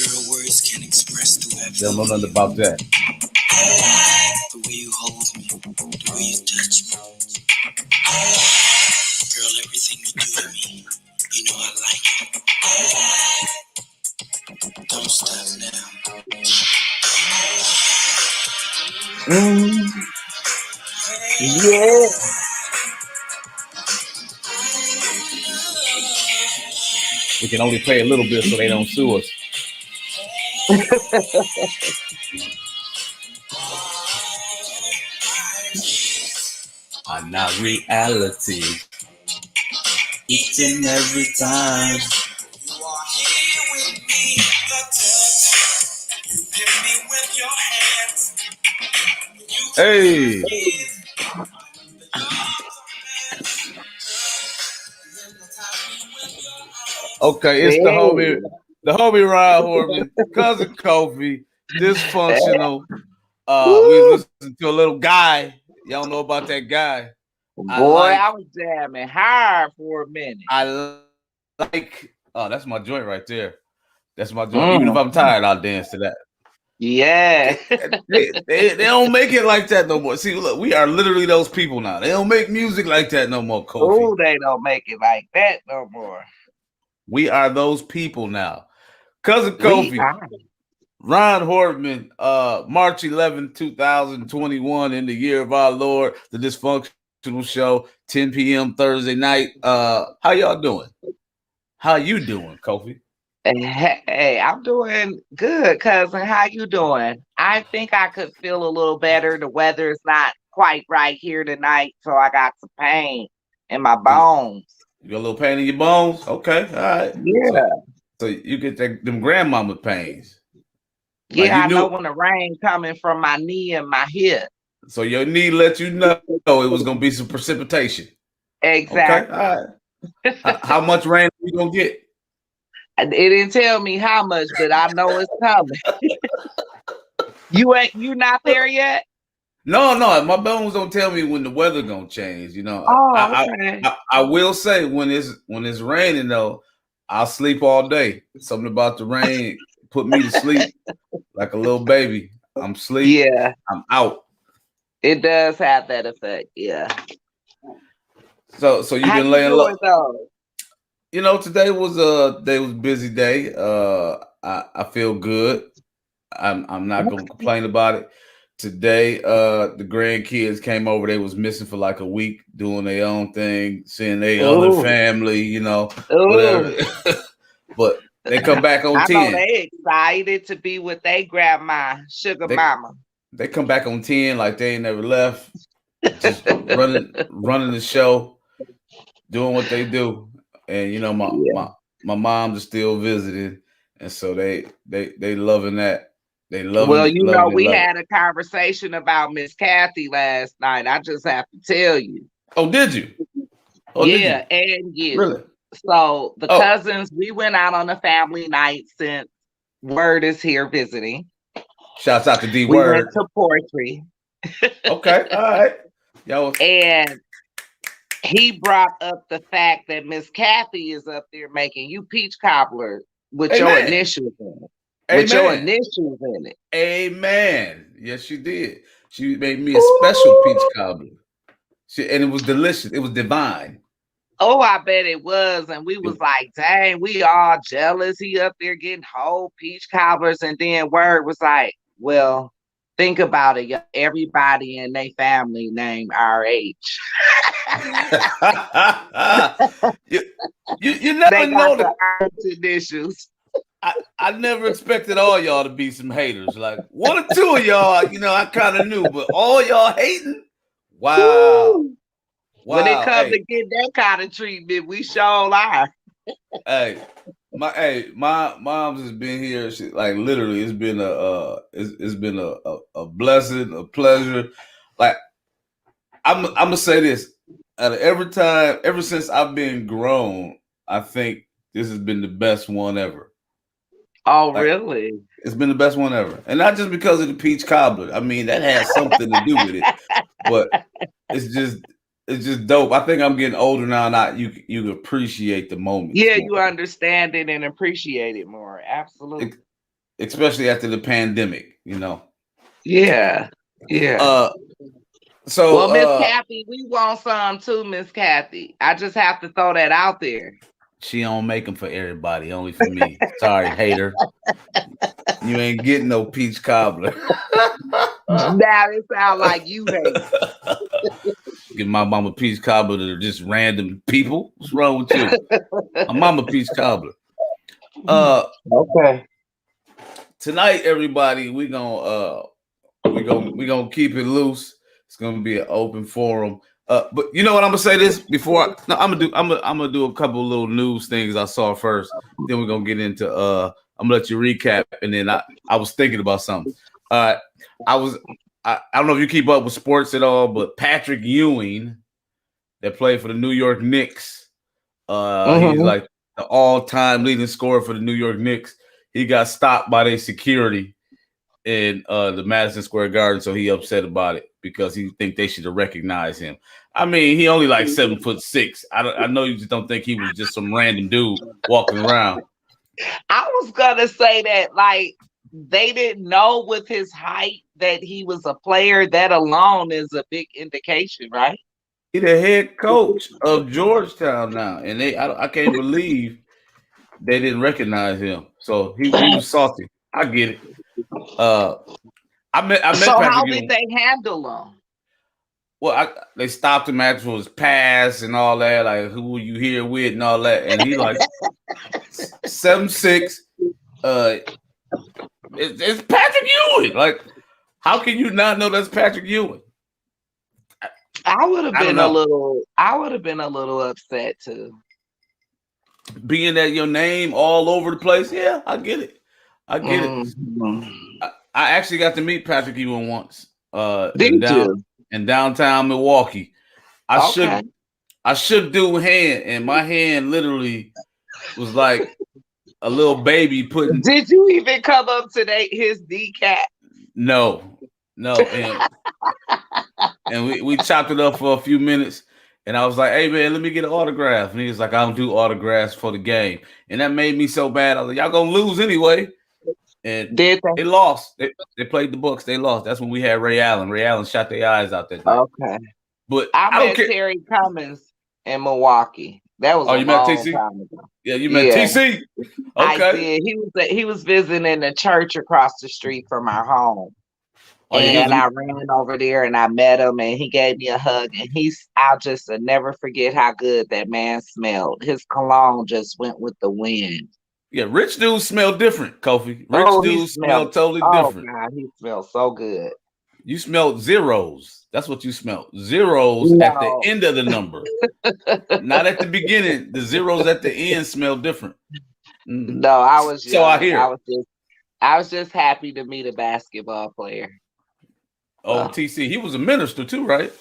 Girl, words can't express the way I They don't feel know for nothing you. about that. The way you hold me, the way you touch me. Girl, everything you do to me, you know I like it. Don't stop now. Mm, yeah. We can only play a little bit so they don't sue us. Are not reality. Each and every time. You are here with me, the touch. You give me with your hands. You took me by Hey, years. The arms of man. Hypnotize me with your eyes. okay, it's Hey. the homie Ryan Horman, cousin Kofi, dysfunctional. We Woo. listened to a little guy. Y'all know about that guy. I Boy, like. I was jamming hard for a minute. I like. Oh, that's my joint right there. That's my joint. Even if Mm, I'm tired, I'll dance to that. yeah. They don't make it like that no more. See, look, we are literally those people now. They don't make music like that no more, Kofi. Oh, they don't make it like that no more. We are those people now. Cousin We Kofi, are. Ron Hortman, March 11, 2021, in the year of our Lord, the Dysfunctional Show, 10 p.m. Thursday night. How y'all doing? How you doing, Kofi? Hey, I'm doing good, cousin. How you doing? I think I could feel a little better. The weather is not quite right here tonight, so I got some pain in my So bones. you got a little pain in your bones? Okay, all right. So Yeah. so you get them grandmama pains. Like Yeah, you I know knew, when the rain coming from my knee and my hip. so your knee let you know it was gonna be some precipitation. Okay, all Exactly. right. How much rain are we gonna get? It didn't tell me how much, but I know it's coming. You not there yet? No, no, my bones don't tell me when the weather gonna change. You know, Oh, okay. I will say when it's raining though, I'll sleep all day. Something about the rain put me to sleep like a little baby. I'm sleep. Yeah, I'm out. it does have that effect. Yeah. So you've How been you laying low. doing though? Today was a busy day. I feel good. I'm not gonna Okay. complain about it. Today, the grandkids came over. They was missing for like a week, doing their own thing, seeing their other Ooh, family, whatever. ooh. But they come back on I know 10. they excited to be with their grandma, sugar They mama. they come back on 10 like they ain't never left, just running the show, doing what they do. And Yeah. my moms are still visiting, and so they loving that. They loving Well, it, you know, loving it, we loving it. had a conversation about Miss Kathy last night. I just have to tell you. Oh, did you? Oh, did Yeah, you? and you. Really? So the Oh, cousins, we went out on a family night since Word is here visiting. shouts out to D We went Word. to Poetry, Okay, all right. Y'all was and he brought up the fact that Miss Kathy is up there making you peach cobbler with your Amen. initials in it. With your Amen. initials in it. Amen. Yes, she did. She made me a special peach Ooh. cobbler. And it was delicious. It was divine. Oh, I bet it was. And we It- was like, dang, we all jealous. He up there getting whole peach cobblers. And then Word was like, well, think about it. Everybody in their family named RH. you, you They never got know the that. RH initials. I never expected all y'all to be some haters. Like one or two of y'all, I kind of knew, but all y'all hating. Wow, Woo. When it wow. comes to get that kind of treatment, we sure are. Hey, my mom's has been here. She, like literally, it's been a blessing, a pleasure. Like I'm gonna say this. Out of every time, ever since I've been grown, I think this has been the best one ever. Oh, Like really? it's been the best one ever, and not just because of the peach cobbler. I mean, that has something to do with it, but it's just it's just dope. I think I'm getting older now, and you appreciate the moments Yeah, more. you understand it and appreciate it more. Ex- Absolutely. especially after the pandemic. Yeah. Yeah. Uh, so Well, Miss Kathy, we want some too, Miss Kathy. I just have to throw that out there. she don't make them for everybody, only for me. Sorry, hater. You ain't getting no peach cobbler. Now it sounds like you hate. Give my mama peach cobbler to just random people. What's wrong with you? My mama peach cobbler. Okay. Tonight, everybody, we gonna keep it loose. It's gonna be an open forum. But you know what? I'm gonna say this before. I'm gonna do a couple little news things I saw first. Then we're gonna get into. I'm gonna let you recap, and then I was thinking about something. I don't know if you keep up with sports at all, but Patrick Ewing, that played for the New York Knicks, he's like the all-time leading scorer for the New York Knicks. He got stopped by their security in the Madison Square Garden, so he upset about it because he think they should have recognized him. I mean, he only like 7'6". I know you just don't think he was just some random dude walking around. I was gonna say that, like, they didn't know with his height that he was a player. That alone is a big indication, right? He's the head coach of Georgetown now, and I can't believe they didn't recognize him. So he was salty. I get it. I met So Patrick how Ewing. did they handle him? Well, they stopped him after his pass and all that. Like, who are you here with and all that. And he like 7'6". It's Patrick Ewing. Like, how can you not know that's Patrick Ewing? I would have I don't been know. a little upset too. Being that your name all over the place, yeah, I get it. I get it. I actually got to meet Patrick Ewing once. Did you? In downtown Milwaukee. Okay. I shook dude's hand, and my hand literally was like a little baby putting. Did you even come up to his decap? No, and we chopped it up for a few minutes, and I was like, "Hey man, let me get an autograph." And he was like, "I don't do autographs for the game," and that made me so bad. I was like, "Y'all gonna lose anyway." And Did they lost. They played the Bucks. They lost. That's when we had Ray Allen. Ray Allen shot their eyes out that night. Okay. But I don't met care. Terry Cummins in Milwaukee. That was you met TC? time ago. Yeah, you met TC. Okay. I did. He was visiting in the church across the street from our home. And I ran over there and I met him and he gave me a hug. And I'll just never forget how good that man smelled. His cologne just went with the wind. Yeah, rich dudes smell different, Kofi. Rich dudes smell totally different. God, he smells so good. You smelled zeros. That's what you smelled. Zeros at the end of the number. Not at the beginning. The zeros at the end smell different. No, I was young. So I hear. I was just happy to meet a basketball player. Oh, TC, he was a minister too, right?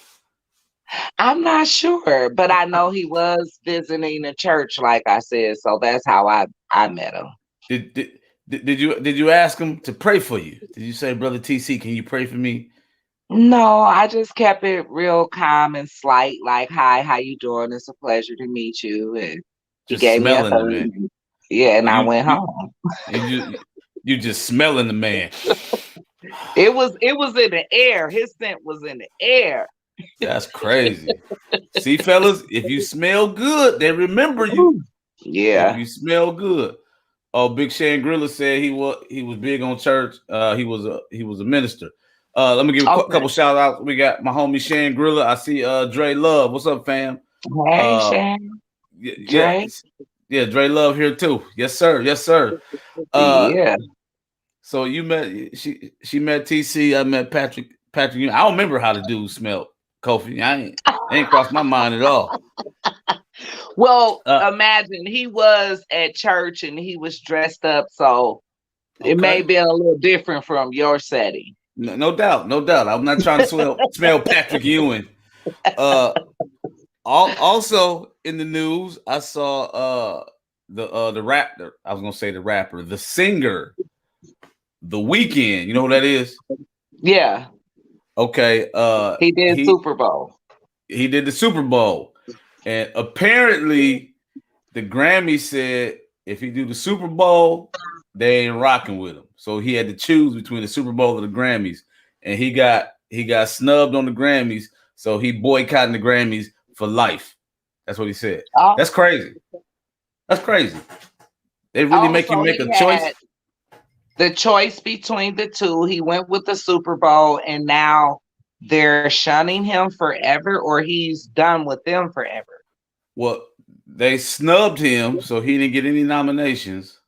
I'm not sure, but I know he was visiting the church, like I said. So that's how I met him. Did you ask him to pray for you? Did you say, Brother TC, can you pray for me? No, I just kept it real calm and slight, like, "Hi, how you doing? It's a pleasure to meet you." And he gave me a hug. Yeah, and I went home. You just smelling the man. It was in the air. His scent was in the air. That's crazy. See, fellas, if you smell good, they remember you. Yeah. If you smell good. Oh, Big Shane Griller said he was big on church. He was a minister. Let me give a couple shout outs. We got my homie Shane Griller. I see Dre Love. What's up, fam? Hey, Shane. Yeah, Dre Love here too. Yes, sir. Yes, sir. Yeah. So you met she met TC. I met Patrick. I don't remember how the dude smelled, Kofi. Ain't crossed my mind at all. Well, imagine he was at church and he was dressed up, so it may have been a little different from your setting. No doubt. I'm not trying to smell Patrick Ewing. Also in the news, I saw the rapper. I was gonna say the rapper, the singer, The Weeknd. You know who that is? Yeah. Okay. He did Super Bowl. He did the Super Bowl, and apparently, the Grammy said if he do the Super Bowl, they ain't rocking with him. So he had to choose between the Super Bowl and the Grammys, and he got snubbed on the Grammys. So he boycotting the Grammys for life. That's what he said. Oh, That's crazy. That's crazy. They really oh, make you so make he a choice. had the choice between the two. He went with the Super Bowl, and now they're shunning him forever, or he's done with them forever. Well, they snubbed him, so he didn't get any nominations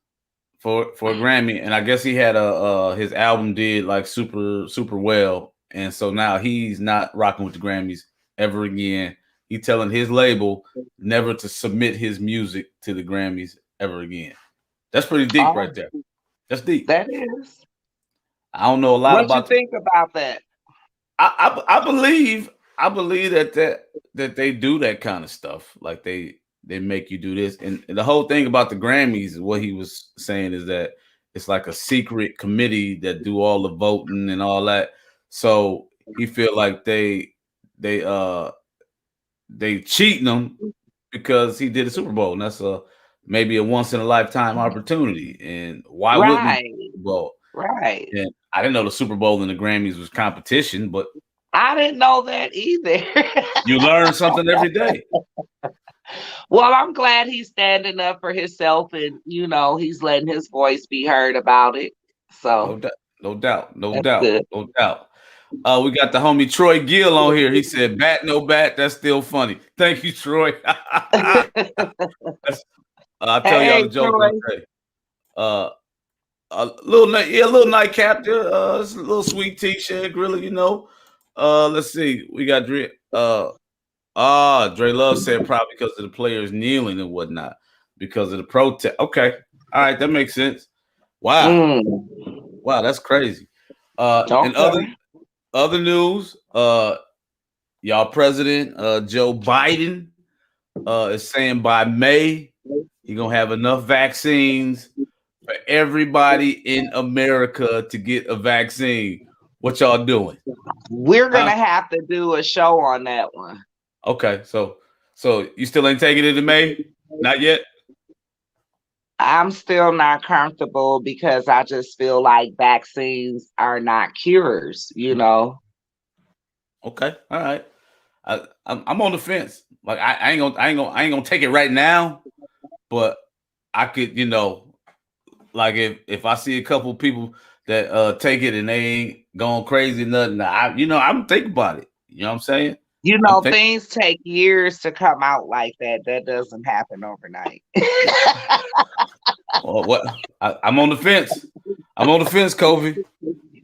for a Grammy, and I guess he had a his album did like super well, and so now he's not rocking with the Grammys ever again. He telling his label never to submit his music to the Grammys ever again. That's pretty deep Oh, right there. That's deep. that is. I don't know a lot What you about the. think about that? I believe that they do that kind of stuff. Like they make you do this, and the whole thing about the Grammys, what he was saying is that it's like a secret committee that do all the voting and all that. So he feel like they uh they cheating him because he did a Super Bowl, and that's a maybe a once in a lifetime opportunity. And why wouldn't he do Right, the Super Bowl? right. And I didn't know the Super Bowl and the Grammys was competition, but I didn't know that either. you learn something every day. Well, I'm glad he's standing up for himself, and he's letting his voice be heard about it. No So doubt, no doubt, no that's doubt, good. no doubt. We got the homie Troy Gill on here. He said, "Bat no bat." That's still funny. Thank you, Troy. I'll tell y'all Hey, the joke Troy. one day. A little nightcap there. It's a little sweet t-shirt, griller, let's see. We got Dre. Dre Love said probably because of the players kneeling and whatnot, because of the protest. Okay, all right, that makes sense. Wow, Mm, wow, that's crazy. And okay. other news, y'all president Joe Biden is saying by May he's gonna have enough vaccines for everybody in America to get a vaccine. What y'all doing? We're Huh? gonna have to do a show on that one. Okay, so you still ain't taking it in May? Not yet? I'm still not comfortable because I just feel like vaccines are not cures. Okay, all right. I'm on the fence. Like I ain't gonna take it right now, but I could, like if I see a couple people that take it and they ain't going crazy, nothing, I'm thinking about it. You know what I'm saying? I'm thinking. Things take years to come out like that. That doesn't happen overnight. Or what? I'm on the fence. I'm on the fence, Kobe.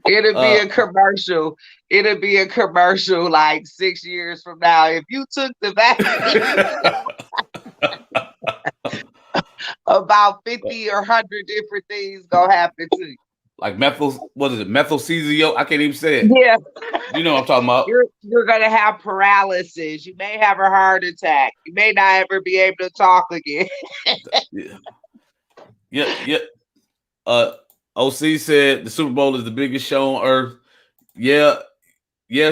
It'll be Uh, a commercial. It'll be a commercial like 6 years from now. If you took the vaccine, about 50 or 100 different things gonna happen to you. like what is it? Methylcesio? I can't even say it. Yeah, You know what I'm talking about? you're gonna have paralysis. You may have a heart attack. You may not ever be able to talk again. Yeah. Yeah. OC said the Super Bowl is the biggest show on earth. Yeah,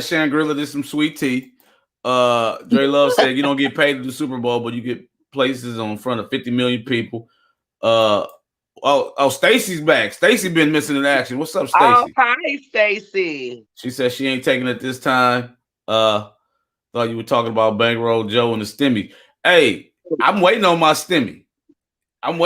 Sharon Griller did some sweet tea. Dre Love said you don't get paid to do Super Bowl, but you get places on front of 50 million people. Stacy's back. Stacy been missing in action. What's up, Oh, Stacy? hi, Stacy. She said she ain't taking it this time. Thought you were talking about Bankroll Joe and the Stimmy. Hey, I'm waiting on my Stimmy. Well,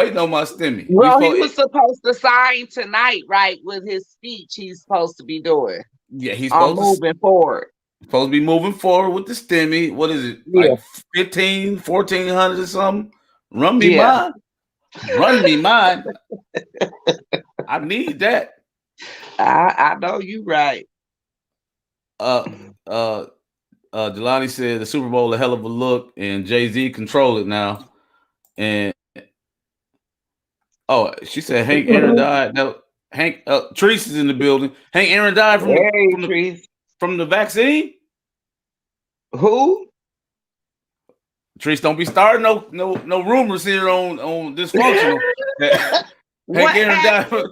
he was supposed to sign tonight, right? With his speech he's supposed to be doing Yeah, he's on supposed moving forward. to be moving forward with the Stimmy. What is it? Yeah. Like 1,400 or something? Run me Yeah. mine. I need that. I know you right. Jelani said the Super Bowl a hell of a look, and Jay-Z control it now. And she said Hank Aaron died. No, Hank Treese is in the building. Hank Aaron died from the vaccine. Who? Treese, don't be starting no rumors here on Dysfunctional. Hank Aaron died.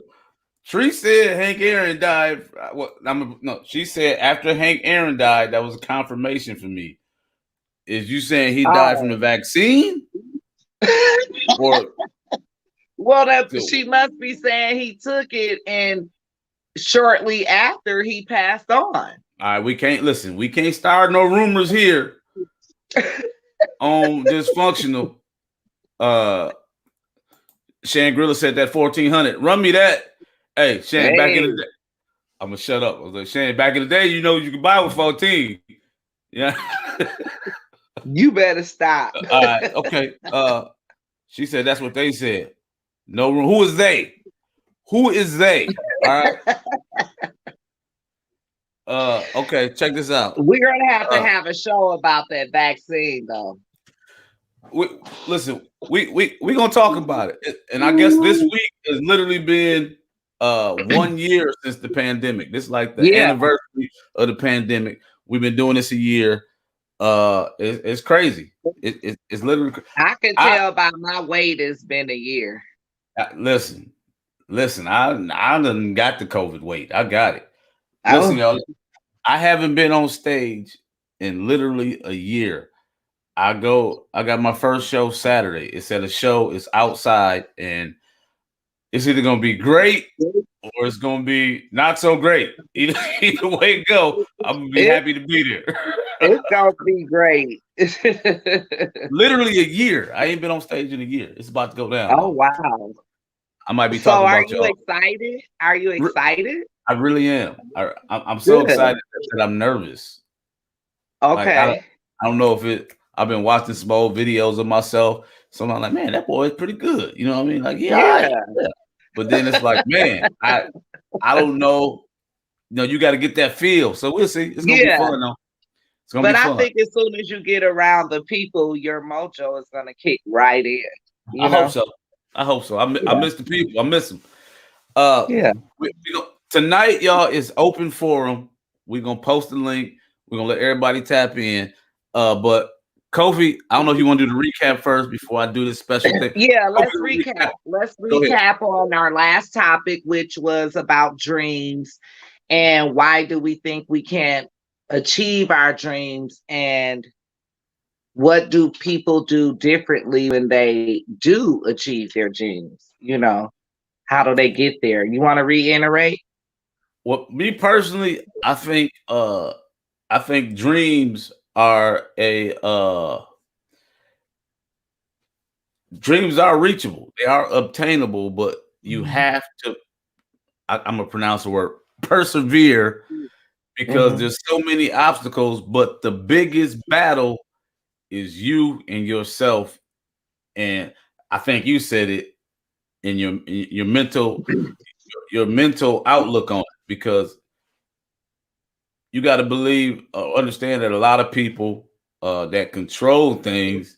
Treese said Hank Aaron died. She said after Hank Aaron died, that was a confirmation for me. Is you saying he died from the vaccine? Or Well, that So, she must be saying he took it, and shortly after he passed on. all right, we can't listen. We can't start no rumors here on dysfunctional. Uh, Shangri-La said that 1400. Run me that. Hey, Shan, back in Hey, the day. I'm gonna shut up. I was like, Shan, back in the day, you know you could buy with 14. Yeah. you better stop. All right, okay. She said that's what they said. No room. Who is they? Who is they? All right. Okay, check this out. We're gonna have to Uh have a show about that vaccine, though. we listen, we gonna talk about it. And I guess this week has literally been 1 year since the pandemic. This is like the Yeah, anniversary of the pandemic. We've been doing this a year. It's crazy. It's literally I can I, tell by my weight it's been a year. listen. Listen, I done got the COVID weight. I got it. Listen, Oh, y'all. I haven't been on stage in literally a year. I got my first show Saturday. It's at a show, it's outside, and it's either gonna be great or it's gonna be not so great. Either way it go, I'm gonna be it, happy to be there. it's gonna be great. Literally a year. I ain't been on stage in a year. It's about to go down Oh though. wow! I might be So, talking are about you y'all. excited? Are you excited? I really am. I'm so Good. excited that I'm nervous. Like Okay. I don't know if it. I've been watching some old videos of myself. So I'm like, man, that boy is pretty good. You know what I mean? Like, yeah, all right, Yeah. yeah. But then it's like, man, I don't know. You know, you got to get that feel. So we'll see. It's gonna be Yeah. fun though. It's gonna be But I fun. think as soon as you get around the people, your mojo is gonna kick right in. I You hope know? so. I hope so. I Yeah. miss the people. I miss them. Uh, Yeah. tonight, y'all, is open forum. We're gonna post the link. We're gonna let everybody tap in. But Kofi, I don't know if you want to do the recap first before I do this special thing. Yeah, Kofi, let's recap. recap. Let's Go ahead. recap on our last topic, which was about dreams and why do we think we can't achieve our dreams, and what do people do differently when they do achieve their dreams? How do they get there? You want to reiterate? Well, me personally, I think dreams are dreams are reachable. They are obtainable, but you have to. I'm gonna pronounce the word persevere because Mm-hmm. there's so many obstacles. But the biggest battle is you and yourself, and I think you said it in your mental outlook on it because you got to believe, understand that a lot of people that control things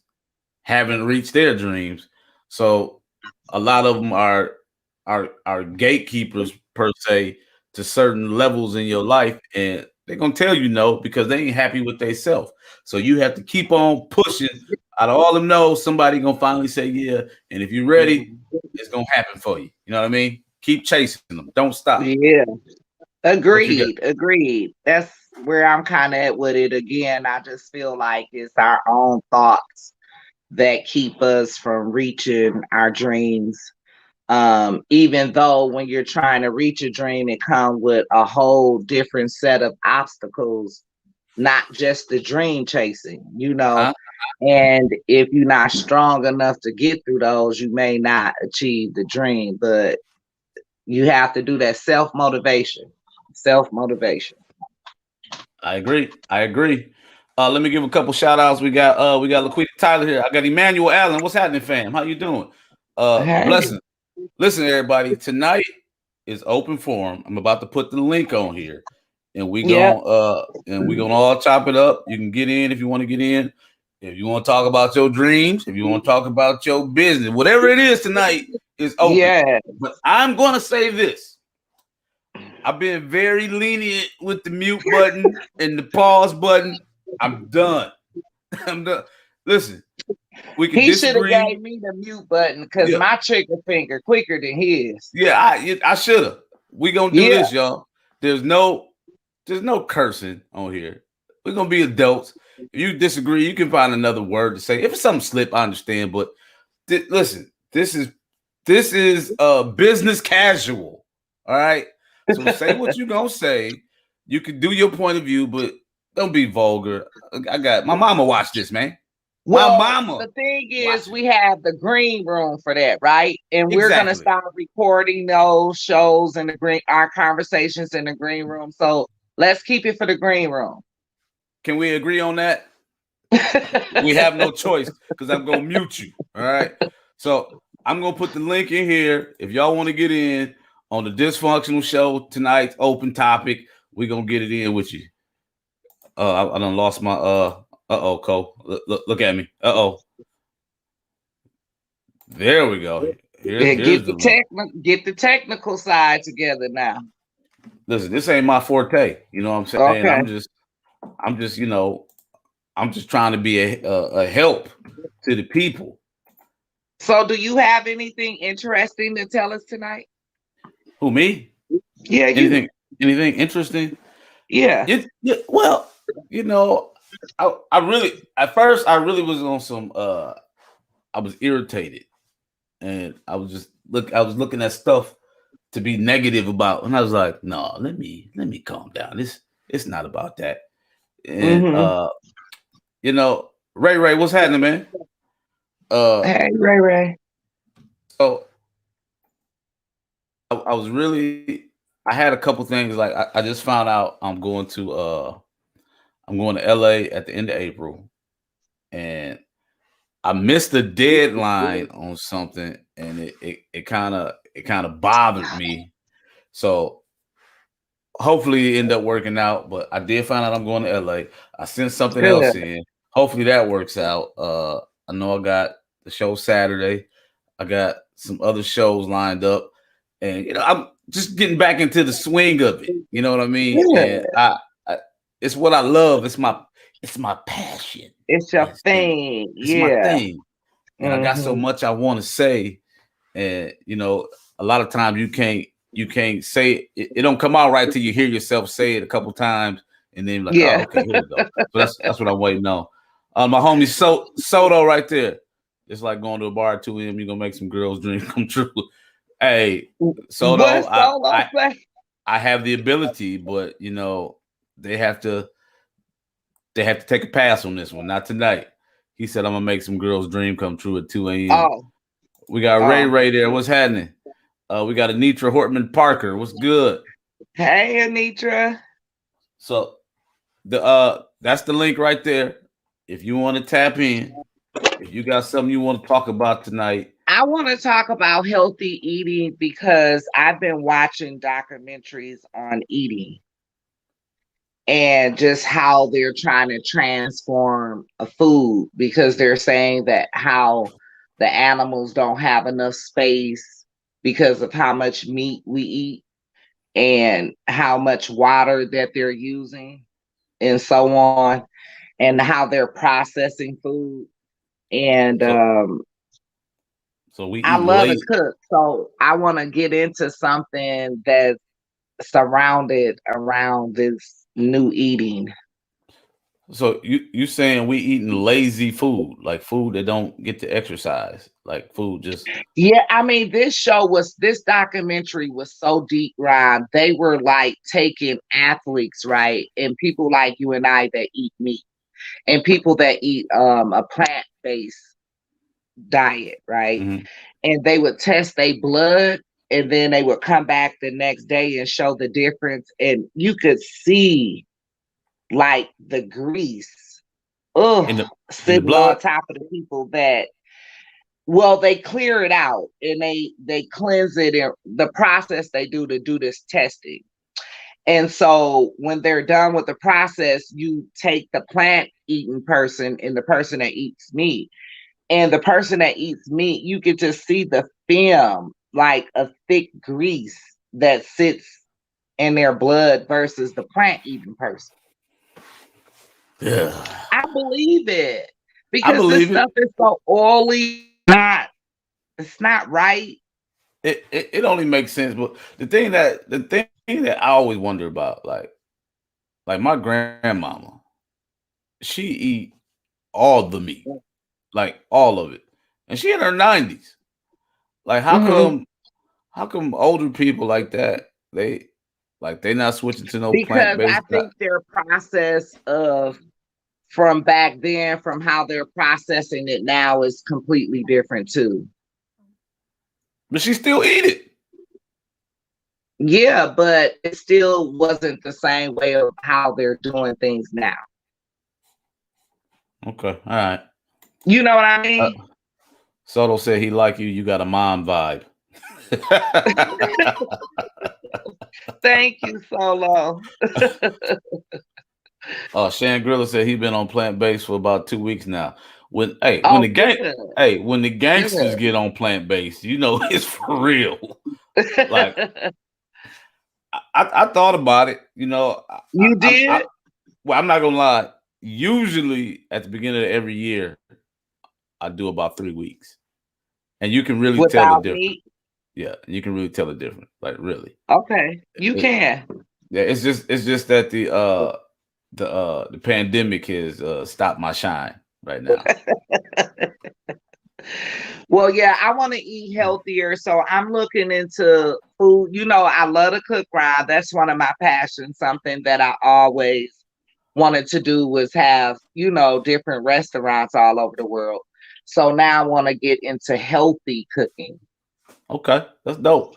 haven't reached their dreams. So a lot of them are gatekeepers per se to certain levels in your life, and they're gonna tell you no because they ain't happy with themselves. So you have to keep on pushing. Out of all them no, somebody gonna finally say yeah. And if you're ready, it's gonna happen for you. You know what I mean? Keep chasing them. Don't stop. Yeah. What you got? Agreed. Agreed. That's where I'm kind of at with it. Again, I just feel like it's our own thoughts that keep us from reaching our dreams. Even though when you're trying to reach a dream, it comes with a whole different set of obstacles, not just the dream chasing. Uh-huh. And if you're not strong enough to get through those, you may not achieve the dream. But you have to do that self motivation. Self motivation. I agree. I agree. Let me give a couple shout outs. We got Laquita Tyler here. I got Emmanuel Allen. What's happening, fam? How you doing? Hey. Blessings. Listen, everybody. Tonight is open forum. I'm about to put the link on here, and Yeah. we gonna all chop it up. You can get in if you want to get in. If you want to talk about your dreams, if you want to talk about your business, whatever it is tonight is open. Yeah. But I'm gonna say this. I've been very lenient with the mute button and the pause button. I'm done. I'm done. Listen, we can He should have disagree. gave me the mute button because Yeah, my trigger finger quicker than his. yeah. I should have. We gonna do Yeah. this, y'all. There's no cursing on here. We're gonna be adults. If you disagree, you can find another word to say. If it's something slip, I understand. But listen, this is This is business casual. All right. So say what you gonna say. You can do your point of view, but don't be vulgar. I got my mama watch this, man. My Well, mama the thing is, watch it. we have the green room for that, right? And we're gonna Exactly. start recording those shows in the our conversations in the green room. So let's keep it for the green room. Can we agree on that? We have no choice because I'm gonna mute you. All right. So I'm gonna put the link in here. If y'all want to get in on the dysfunctional show tonight's open topic, we're gonna get it in with you. I done lost my oh, Cole. Look at me. Oh. There we go. Yeah, Here's the link. get the technical side together now. Listen, this ain't my forte. You know what I'm saying? Okay. I'm just, I'm just trying to be a help to the people. So, do you have anything interesting to tell us tonight? Who, me? Yeah, you. Anything interesting? Yeah. Well, I really at first I really was on some I was irritated and I was looking at stuff to be negative about, and I was like, no, let me calm down. It's not about that. And Mm-hmm. Ray, what's happening, man? Hey, Ray Ray. So I was really I had a couple things like I just found out I'm going to LA at the end of April, and I missed the deadline on something, and it kind of bothered me. So hopefully it ended up working out. But I did find out I'm going to LA. I sent something else Good. in. Hopefully that works out. I know I got the show Saturday. I got some other shows lined up, and I'm just getting back into the swing of it. You know what I mean? And Good. I it's what I love. It's my passion. It's your thing. It's my Yeah. thing, and I got so Mm-hmm. much I want to say, and a lot of times you can't say it, it don't come out right till you hear yourself say it a couple times, and then you're like, oh, Yeah. okay, here we go. So that's what I'm waiting on. My homie Soto right there. It's like going to a bar at 2 a.m. You're gonna make some girls' dreams come true. Hey, Soto, What solo play? I have the ability, but they have to take a pass on this one. Not tonight. He said I'm gonna make some girls' dream come true at 2 a.m. Oh, We got oh. Ray there. What's happening? We got Anitra Hortman Parker. What's good? Hey, Anitra. So that's the link right there. If you want to tap in, if you got something you want to talk about tonight. I want to talk about healthy eating because I've been watching documentaries on eating and just how they're trying to transform a food because they're saying that how the animals don't have enough space because of how much meat we eat and how much water that they're using and so on, and how they're processing food. And So we I eating love to lazy. cook, so I want to get into something that's surrounded around this new eating. So you saying we eating lazy food, like food that don't get to exercise, like food just. Yeah, I mean, this documentary was so deep, Ron. They were like taking athletes, right? And people like you and I that eat meat and people that eat a plant-based diet, right? Mhm. And they would test their blood and then they would come back the next day and show the difference. And you could see like the grease, in ugh, the in the sitting on blood. top of the people that, well, they clear it out and they cleanse it, and the process they do to do this testing. And so when they're done with the process, you take the plant eating person and the person that eats meat. And the person that eats meat, you can just see the film, like a thick grease that sits in their blood versus the plant eating person. Yeah, I believe it I because this believe it. stuff is so oily. It's not right. It only makes sense, but the thing that I always wonder about, like my grandmama, she eat all the meat, like all of it, and she in her 90s. Like how come older people like that they not switching to no plant Because I based diet? think their process of from back then, from how they're processing it now, is completely different too. But she still eat it. Yeah, but it still wasn't the same way of how they're doing things now. Okay, all right. You know what I Uh, mean? Soto said he like you. You got a mom vibe. Thank you, Solo. Shan Griller said he been on plant based for about 2 weeks now. When Oh, good, when the gangsters good. get on plant based, you know it's for real. Like I thought about it. You know, You did well, I'm not gonna lie. Usually at the beginning of every year, I do about 3 weeks, and you can really tell the without difference. meat. Yeah, you can really tell the difference. Like really, Okay, you It- can. yeah. It's just that the pandemic has stopped my shine right now. Well, yeah, I want to eat healthier, so I'm looking into food. You know, I love to cook, Ryan. That's one of my passions. Something that I always wanted to do was have, different restaurants all over the world. So now I want to get into healthy cooking. Okay, that's dope.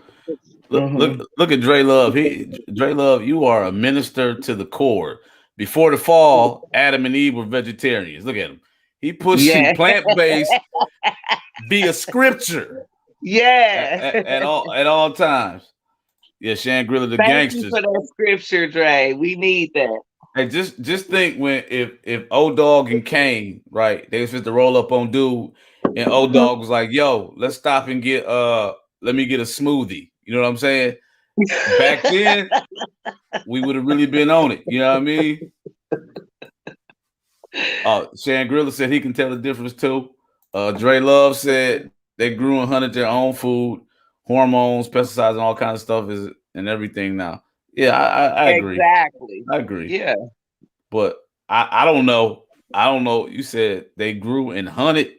Hmm. Look at Dre Love. Dre Love, you are a minister to the core. Before the fall, Adam and Eve were vegetarians. Look at him. He pushing Yeah, plant based via scripture yeah. at all times. Yeah, Shan Griller, the Thank you gangsters. for that scripture, Dre. We need that. Hey, just think when if O Dog and Kane, right, they was supposed to roll up on dude, and O Dog was like, "Yo, let's stop and get let me get a smoothie." You know what I'm saying? Back then, we would have really been on it. You know what I mean? Shan Griller said he can tell the difference too. Dre Love said they grew and hunted their own food, hormones, pesticides, and all kinds of stuff is and everything now. Yeah, I agree. Exactly. I agree. Yeah, But I don't know. I don't know. You said they grew and hunted.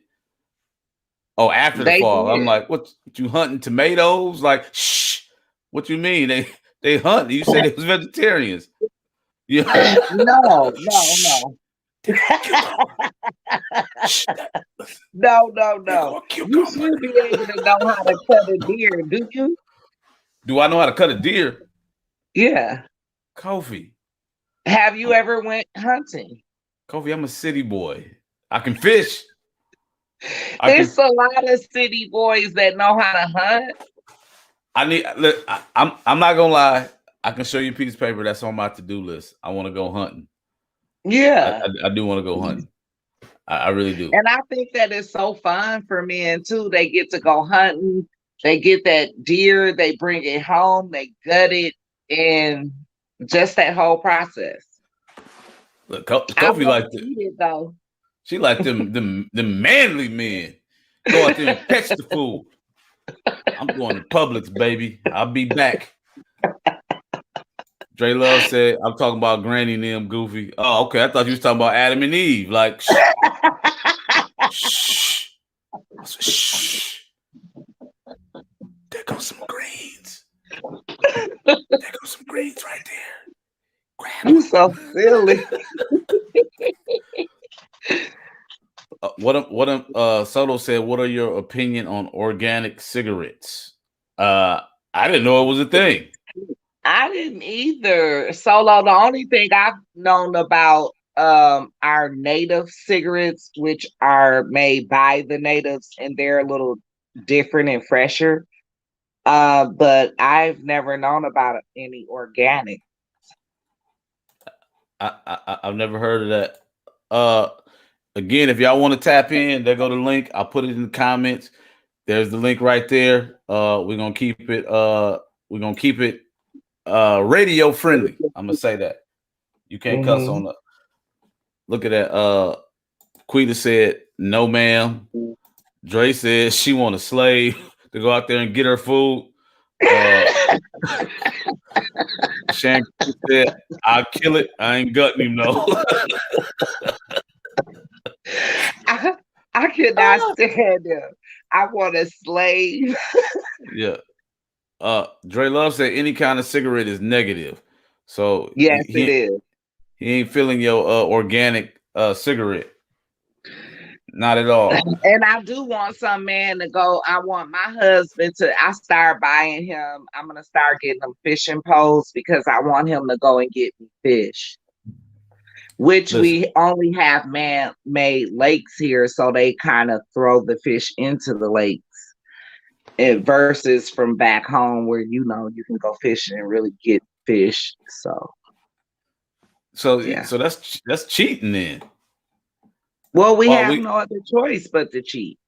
Oh, after the they fall. I'm did. like, what you hunting tomatoes? Like, shh. What you mean? They hunt. You said they was vegetarians. Yeah. No, no, Shh. no. They grow a cucumber. Shh. No, no, They no. grow a You cucumber. should be able to know how to cut a deer, do you? Do I know how to cut a deer? Yeah. Kofi. Have you I'm, ever went hunting? Kofi, I'm a city boy. I can fish. I can It's a lot of city boys that know how to hunt. I need look, I'm not gonna lie. I can show you a piece of paper that's on my to-do list. I want to go hunting. Yeah. I do want to go hunting. I really do. And I think that is so fun for men too. They get to go hunting, they get that deer, they bring it home, they gut it, and just that whole process. Look, I Kofi want like to eat it though. she like them manly men. Go out there and catch the food. I'm going to Publix, baby. I'll be back. Dre Love said, I'm talking about Granny and them goofy. Oh, okay. I thought you was talking about Adam and Eve. Like, shh. Shh. I said, shh. There goes some greens. There goes some greens right there. Grab You them. so silly. Soto said, what are your opinion on organic cigarettes? I didn't know it was a thing. I didn't either. Solo, the only thing I've known about our native cigarettes, which are made by the natives, and they're a little different and fresher. But I've never known about any organic. I've never heard of that. Again, if y'all want to tap in, there go the link. I'll put it in the comments. There's the link right there. We're gonna keep it. Radio friendly. I'm gonna say that. You can't cuss on Mhm. the. Look at that. Quita said, "No, ma'am." Dre said she want a slave to go out there and get her food. Shan said, "I'll kill it. I ain't gutting him though." I, I could not stand them. I want a slave. Yeah. Dre Love said any kind of cigarette is negative. So Yes, it is. he ain't feeling your organic cigarette. Not at all. And I do want some man to go. I want my husband to. I start buying him. I'm gonna start getting him fishing poles because I want him to go and get me fish. Which Listen. we only have man-made lakes here, so they kind of throw the fish into the lakes. And versus from back home where you can go fishing and really get fish. Yeah. So that's cheating then. Well, we Well, have no other choice but to cheat.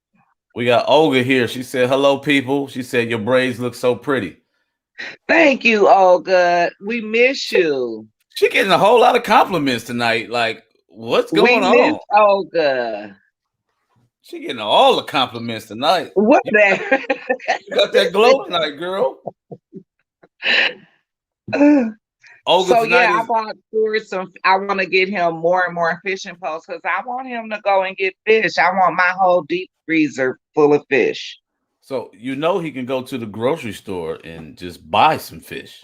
we got Olga here. She said, "Hello, people." She said, "Your braids look so pretty." Thank you, Olga. We miss you. She getting a whole lot of compliments tonight. Like, what's We going miss on? Olga. She getting all the compliments tonight. What You that? got that glow tonight, girl. Olga So tonight yeah, I is bought Stuart some. I want to get him more and more fishing poles because I want him to go and get fish. I want my whole deep freezer full of fish. so he can go to the grocery store and just buy some fish.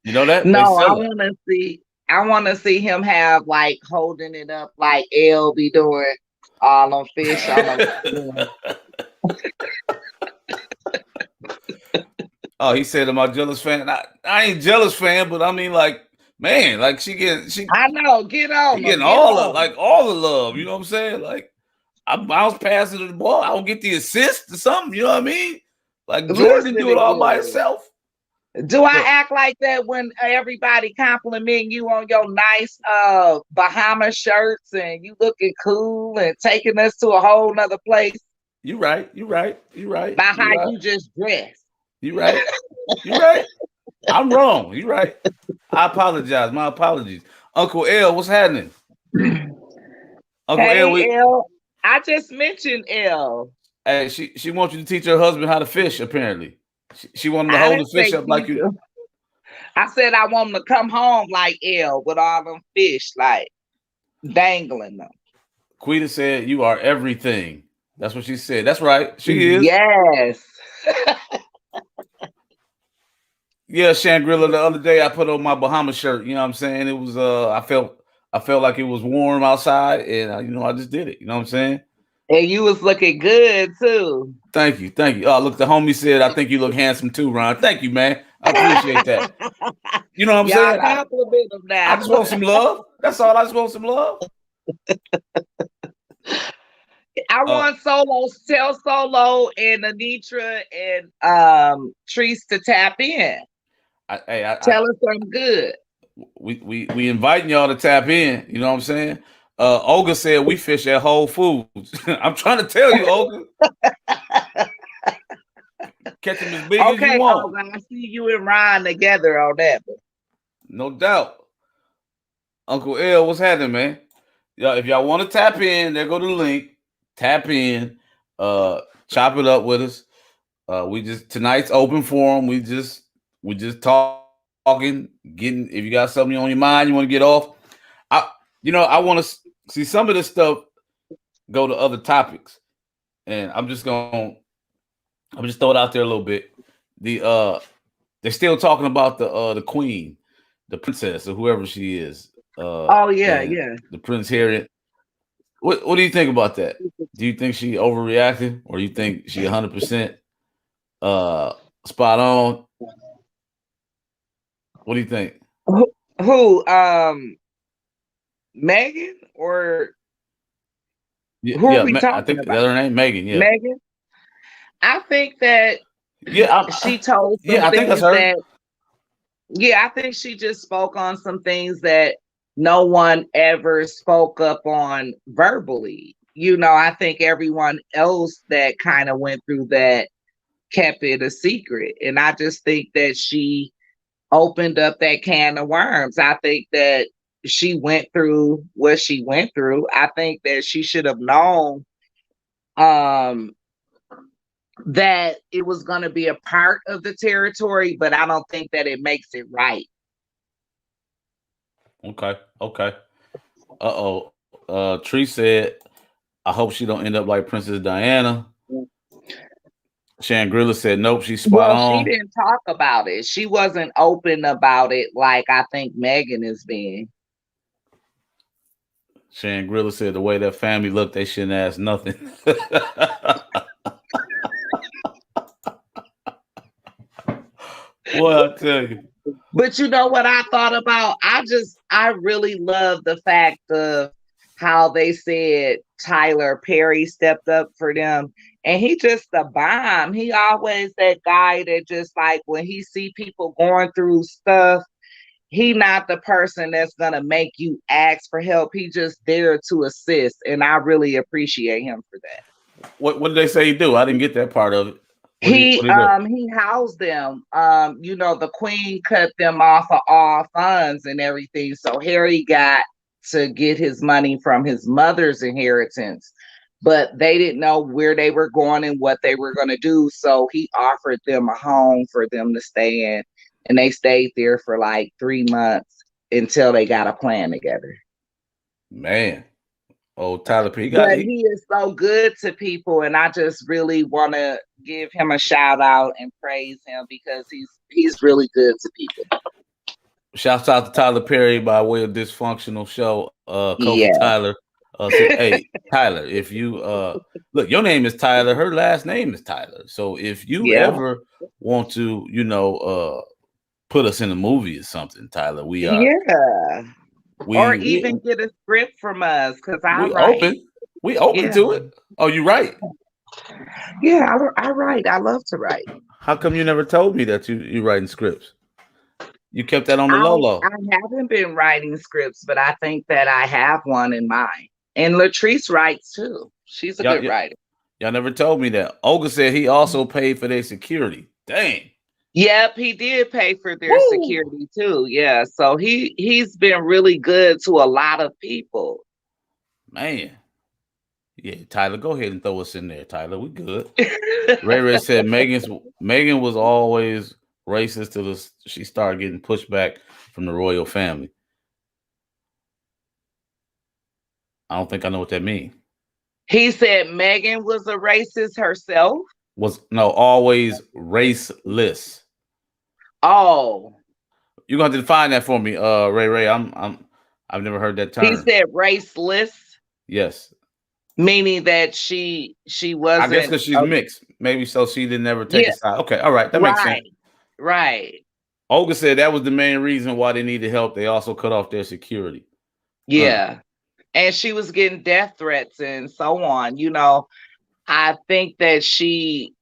You know that they No, I sell it. want to see. I want to see him have like holding it up like L be doing all them fish on them. Oh, he said, "Am I jealous fan?" I ain't jealous fan, but I mean, like, man, like she I know. Get on them. getting Get on 'em. all the love. You know what I'm saying? Like, I bounce past it to the ball. I don't get the assist or something. You know what I mean? Like Jordan Listen do it all by again. himself. Do I But act like that when everybody compliment you on your nice Bahama shirts and you looking cool and taking us to a whole nother place you right. You right. You right. by You how right. you just dress? You right. You right. I'm wrong. You right. I apologize. My apologies. Uncle L, what's happening? Uncle L, Hey L, I just mentioned L. hey, she wants you to teach her husband how to fish. Apparently, she wanted to I hold the didn't fish say up like you. teacher. I said I want him to come home like L with all them fish, like dangling them. Quita said, "You are everything." That's what she said. That's right. She is. Yes. Yeah, Shangri-La. The other day, I put on my Bahama shirt. You know what I'm saying? It was. I felt like it was warm outside, and I just did it. You know what I'm saying? And you was looking good too. Thank you, thank you. Oh, look, the homie said, "I think you look handsome too, Ron." Thank you, man. I appreciate that. You know what I'm Y'all saying? compliment him I now. just want some love. That's all. I just want some love. I Uh, want Solo, tell Solo and Anitra and Treese to tap in. I Tell us something good. we inviting y'all to tap in. You know what I'm saying? Olga said we fish at Whole Foods. I'm trying to tell you, Olga, catch them as big as you Okay, want. Olga, I see you and Ryan together on that. No doubt. Uncle L, what's happening, man? Y'all, if y'all want to tap in, there go the link. Tap in. Chop it up with us. We just tonight's open forum. We just talking, getting. If you got something on your mind, you want to get off. I I want to see some of this stuff go to other topics, and I'm just throw it out there a little bit. They're still talking about the queen, the princess, or whoever she is. Oh yeah, And yeah. the Prince Harriet. What do you think about that? Do you think she overreacted, or you think she 100% uh spot on? What do you think? Who? Megan or Yeah, who are yeah. we I talking think about? that's her name, Megan. Yeah, Megan. I think that yeah, she told some yeah. I think that's things her. that yeah, I think she just spoke on some things that no one ever spoke up on verbally. I think everyone else that kind of went through that kept it a secret. And I just think that she opened up that can of worms. I think that she went through what she went through. I think that she should have known um that it was going to be a part of the territory, but I don't think that it makes it right. Okay, okay. Uh oh. Tree said, "I hope she don't end up like Princess Diana." Shangri-La said, nope, she's spot Well, she on. didn't talk about it. She wasn't open about it like I think Megan is being. Shangri-La said, the way that family looked, they shouldn't ask nothing. Boy, I tell you. But you know what I thought about? I really love the fact of how they said Tyler Perry stepped up for them. And he just a bomb. He always that guy that just like when he see people going through stuff, he not the person that's gonna make you ask for help. He just there to assist. And I really appreciate him for that. What did they say he do? I didn't get that part of it. He What he do? he housed them. You know, the queen cut them off of all funds and everything. So Harry got to get his money from his mother's inheritance, but they didn't know where they were going and what they were going to do. So he offered them a home for them to stay in, and they stayed there for like 3 months until they got a plan together. Man. Oh, Tyler Perry. But he is so good to people, and I just really want to give him a shout out and praise him because he's really good to people. Shouts out to Tyler Perry by way of Dysfunctional show. Kofi Yeah. Tyler. Hey, Tyler, if you look, your name is Tyler, her last name is Tyler. So if you ever want to, put us in a movie or something, Tyler, we are. Yeah. Or even get a script from us because I write. We open to it. Oh, you write? Yeah, I write. I love to write. How come you never told me that you writing scripts? You kept that on the low. I haven't been writing scripts, but I think that I have one in mind. And Latrice writes too. She's a good writer. Y'all never told me that. Olga said he also paid for their security. Dang. Yep, he did pay for their security too. Yeah, so he's been really good to a lot of people. Man. Yeah, Tyler, go ahead and throw us in there, Tyler. We good. Ray said Megan was always racist till she started getting pushback from the royal family. I don't think I know what that means. He said Megan was a racist herself. Always raceless. Oh, you're gonna have to define that for me, Ray. I've never heard that term. He said raceless. Yes, meaning that she wasn't. I guess because she's mixed, maybe so she didn't ever take a side. Okay, all right, that makes sense. Right. Olga said that was the main reason why they needed help. They also cut off their security. Yeah, and she was getting death threats and so on. You know, I think that she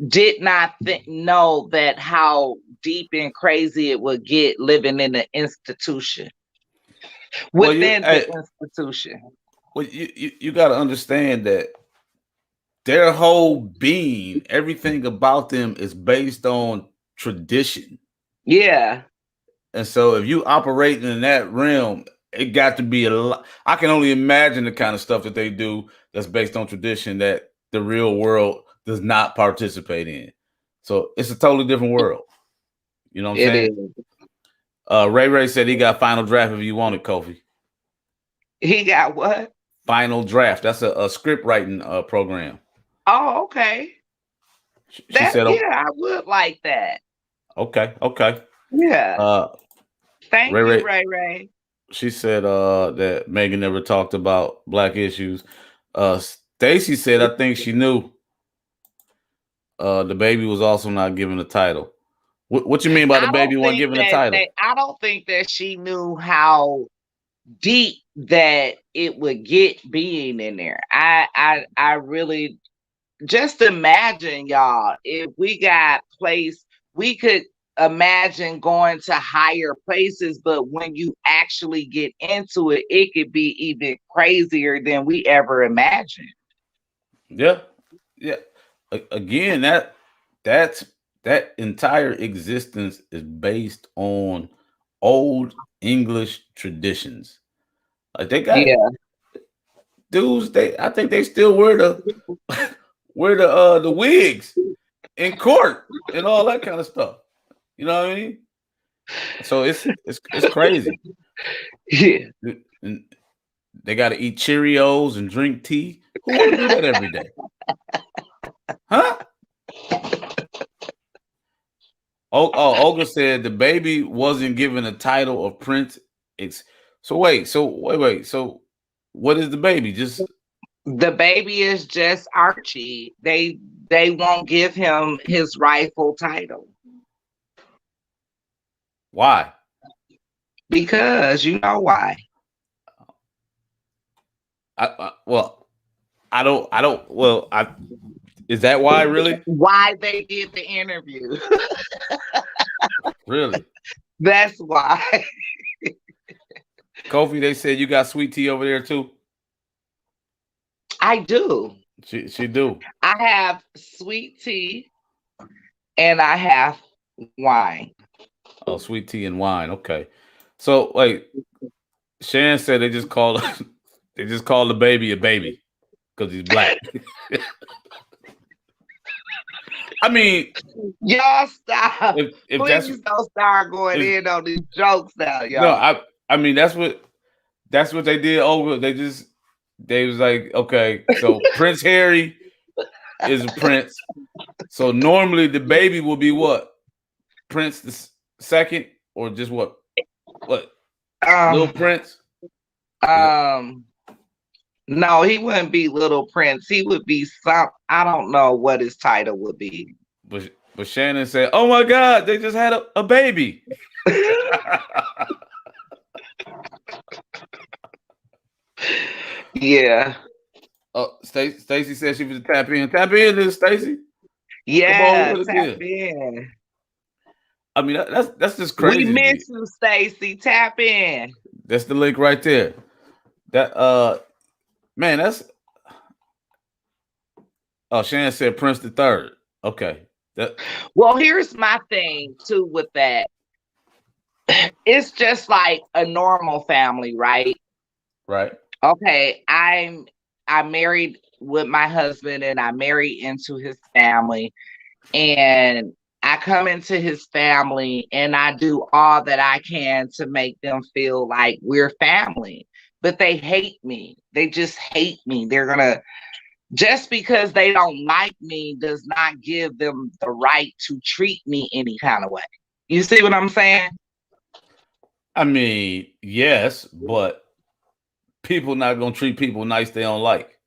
did not know that how deep and crazy it would get living in the institution. Within the institution. Well, you got to understand that their whole being, everything about them is based on tradition. Yeah. And so if you operate in that realm, it got to be a lot. I can only imagine the kind of stuff that they do that's based on tradition that the real world does not participate in. So it's a totally different world. You know what I'm saying? Ray said he got final draft if you want it, Kofi. He got what? Final draft. That's a script writing program. Oh, okay. She said, I would like that. Okay. Yeah. Thank you, Ray. She said that Megan never talked about black issues. Stacy said, I think she knew the baby was also not given a title. What you mean by the baby wasn't given a title? I don't think that she knew how deep that it would get being in there. I really just imagine, y'all, if we got placed, we could imagine going to higher places, but when you actually get into it, it could be even crazier than we ever imagined. Yeah. Again, that entire existence is based on old English traditions. Like they got dudes. I think they still wear the wigs in court and all that kind of stuff. You know what I mean? So it's crazy. Yeah. And they got to eat Cheerios and drink tea. Who would do that every day? Huh? Olga said the baby wasn't given a title of prince. So wait. So what is the baby? Just The baby is just Archie. They won't give him his rightful title why? because you know why. Well, I don't. Well, is that why? Really? Why they did the interview. Really? That's why. Kofi, they said you got sweet tea over there too. I do. She do. I have sweet tea and I have wine. Oh, sweet tea and wine. Okay. So wait, Shan said they just called they just called the baby a baby because he's black. I mean, Y'all stop. if Please don't start going in on these jokes now, y'all. No, I mean that's what they did over. They was like, okay, so Prince Harry is a prince. So normally the baby will be what? Prince the second or just what? What? Little Prince? No, he wouldn't be Little Prince. He would be some. I don't know what his title would be. But Shannon said, "Oh my God, they just had a baby." Yeah. Oh, Stacy said she was tap in. Tap in, Stacy. Yeah, tap in. I mean, that's just crazy. We miss you, Stacy. Tap in. That's the link right there. That man, that's. Oh, Shannon said Prince the Third. Okay. Well, here's my thing too with that. It's just like a normal family, right? Right. Okay, I'm married with my husband and I married into his family and I come into his family and I do all that I can to make them feel like we're family. But they hate me. They just hate me. They're gonna just because they don't like me does not give them the right to treat me any kind of way. You see what I'm saying? I mean, yes, but people not gonna treat people nice they don't like.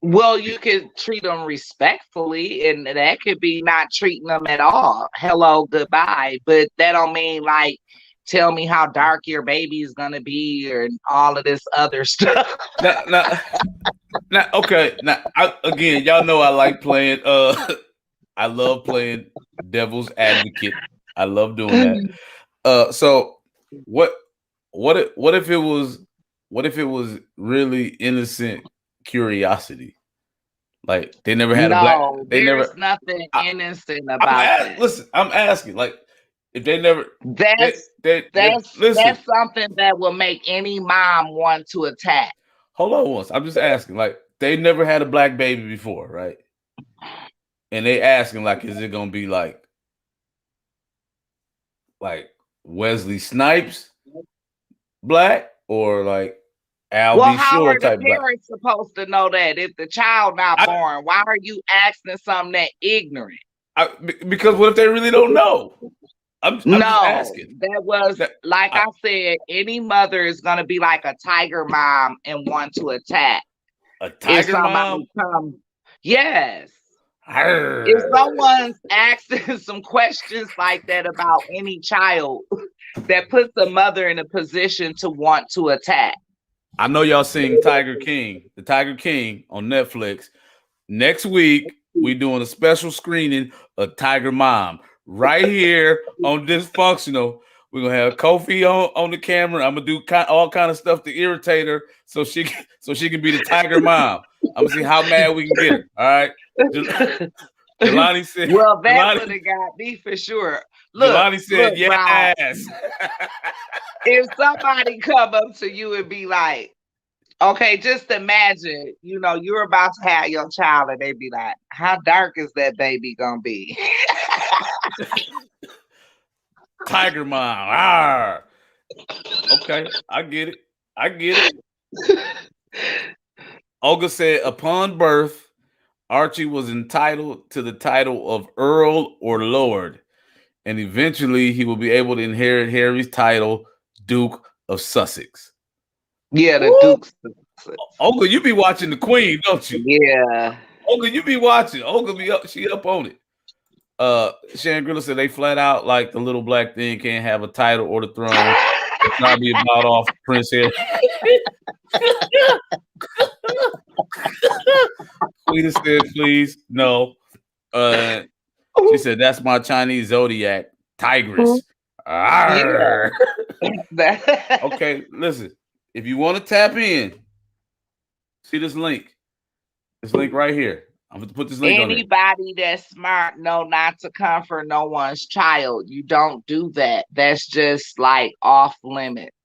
Well, you could treat them respectfully, and that could be not treating them at all. Hello, goodbye. But that don't mean like tell me how dark your baby is gonna be or all of this other stuff. Now, okay. Now, again, y'all know I like playing. I love playing devil's advocate. I love doing that. So what if it was really innocent curiosity? Like they never had a black. There's nothing innocent about that. Listen, I'm asking. Like if they never. That's something that will make any mom want to attack. Hold on once. I'm just asking. Like they never had a black baby before, right? And they asking like, is it gonna be like Wesley Snipes black or like Al B. Shore type black? How are the parents supposed to know that if the child not born? Why are you asking something that ignorant? Because what if they really don't know? I'm just asking. That was I said, any mother is gonna be like a tiger mom and want to attack. A tiger mom? Yes. If someone's asking some questions like that about any child, that puts the mother in a position to want to attack. I know y'all seen Tiger King, the Tiger King on Netflix. Next week, we're doing a special screening of Tiger Mom right here on Dysfunctional. We're gonna have Kofi on the camera. I'm gonna do all kind of stuff to irritate her so she can be the Tiger Mom. I'm gonna see how mad we can get her. All right. Jelani said, well, that would have got me for sure. Look, Jelani said, yes. If somebody come up to you and be like, okay, just imagine, you're about to have your child and they be like, how dark is that baby gonna be? Tiger Mom. Arr. Okay, I get it. Olga said, upon birth, Archie was entitled to the title of Earl or Lord, and eventually he will be able to inherit Harry's title, Duke of Sussex. Yeah, the Woo! Dukes. Olga, you be watching the Queen, don't you? Yeah. Olga, you be watching. Olga be up, she up on it. Shannon Griller said they flat out like the little black thing can't have a title or the throne. It's not be about off Prince Harry. Queen said, please, no. Uh, she said, that's my Chinese zodiac, Tigress. Yeah. Arr. Okay, listen. If you want to tap in, see this link. This link right here. I'm going to put this link on there. Anybody that's smart know not to comfort no one's child. You don't do that. That's just like off limits.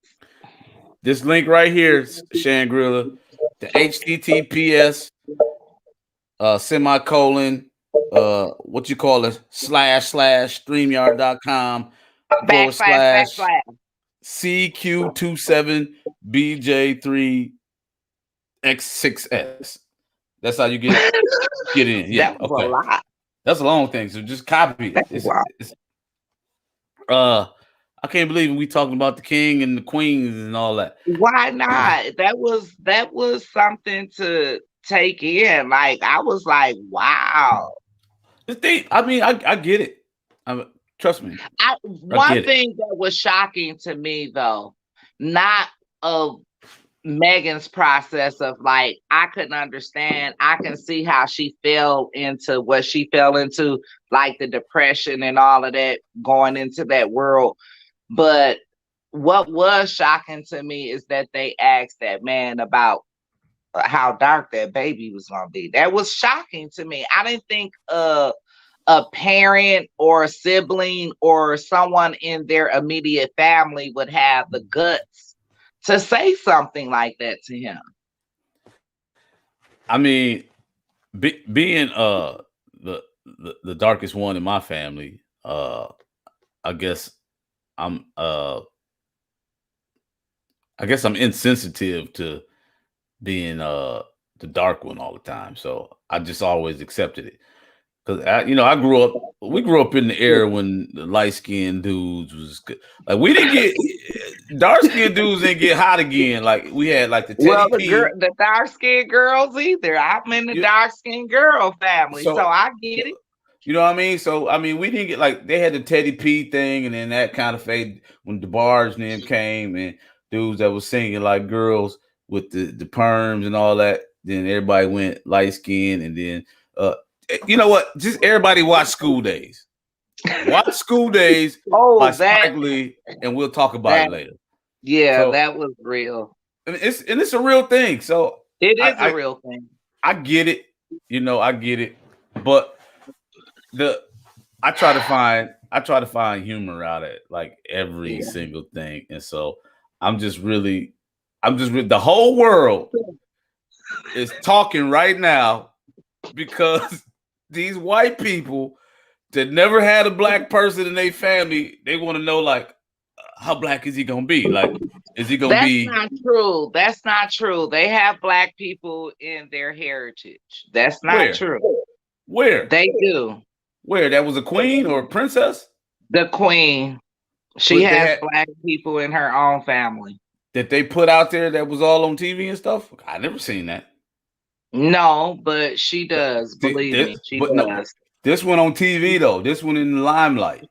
This link right here, Shangri-La, the HTTPS semicolon what you call it //streamyard.com Backslash. CQ27BJ3X6S. That's how you get in. Yeah, That was okay. a lot. That's a long thing, so just copy it. I can't believe we talking about the king and the queens and all that. Why not? That was something to take in. Like I was like, wow. I mean, I get it. Trust me. One thing that was shocking to me though, not of Megan's process of like, I couldn't understand. I can see how she fell into what she fell into, like the depression and all of that, going into that world. But what was shocking to me is that they asked that man about how dark that baby was going to be. That was shocking to me. I didn't think a parent or a sibling or someone in their immediate family would have the guts to say something like that to him. I mean, being the darkest one in my family, I guess I'm insensitive to being the dark one all the time. So I just always accepted it. Cause we grew up in the era when the light skinned dudes was good. Like we didn't get dark skinned dudes didn't get hot again. Like we had like the Teddy P. The dark skinned girls either. I'm in the dark skinned girl family, so I get it. You know what I mean? So I mean, we didn't get like they had the Teddy P thing, and then that kind of fade when DeBarge and them came and dudes that was singing like girls with the perms and all that. Then everybody went light skin, and then you know what? Just everybody watch School Days. Watch School Days by Spike Lee, and we'll talk about it later. Yeah, so, that was real. And it's a real thing. So it is a real thing. I get it. You know, I get it. But I try to find humor out of like every single thing. And so the whole world is talking right now because these white people that never had a black person in their family, they want to know like how black is he gonna be? Like, is he gonna be? That's not true. That's not true. They have black people in their heritage. That's not true. Where? They do. Where? That was a queen or a princess? The queen. She has black people in her own family. That they put out there that was all on TV and stuff? I never seen that. No, but she does. Believe me, she does. No, this one on TV though. This one in the limelight,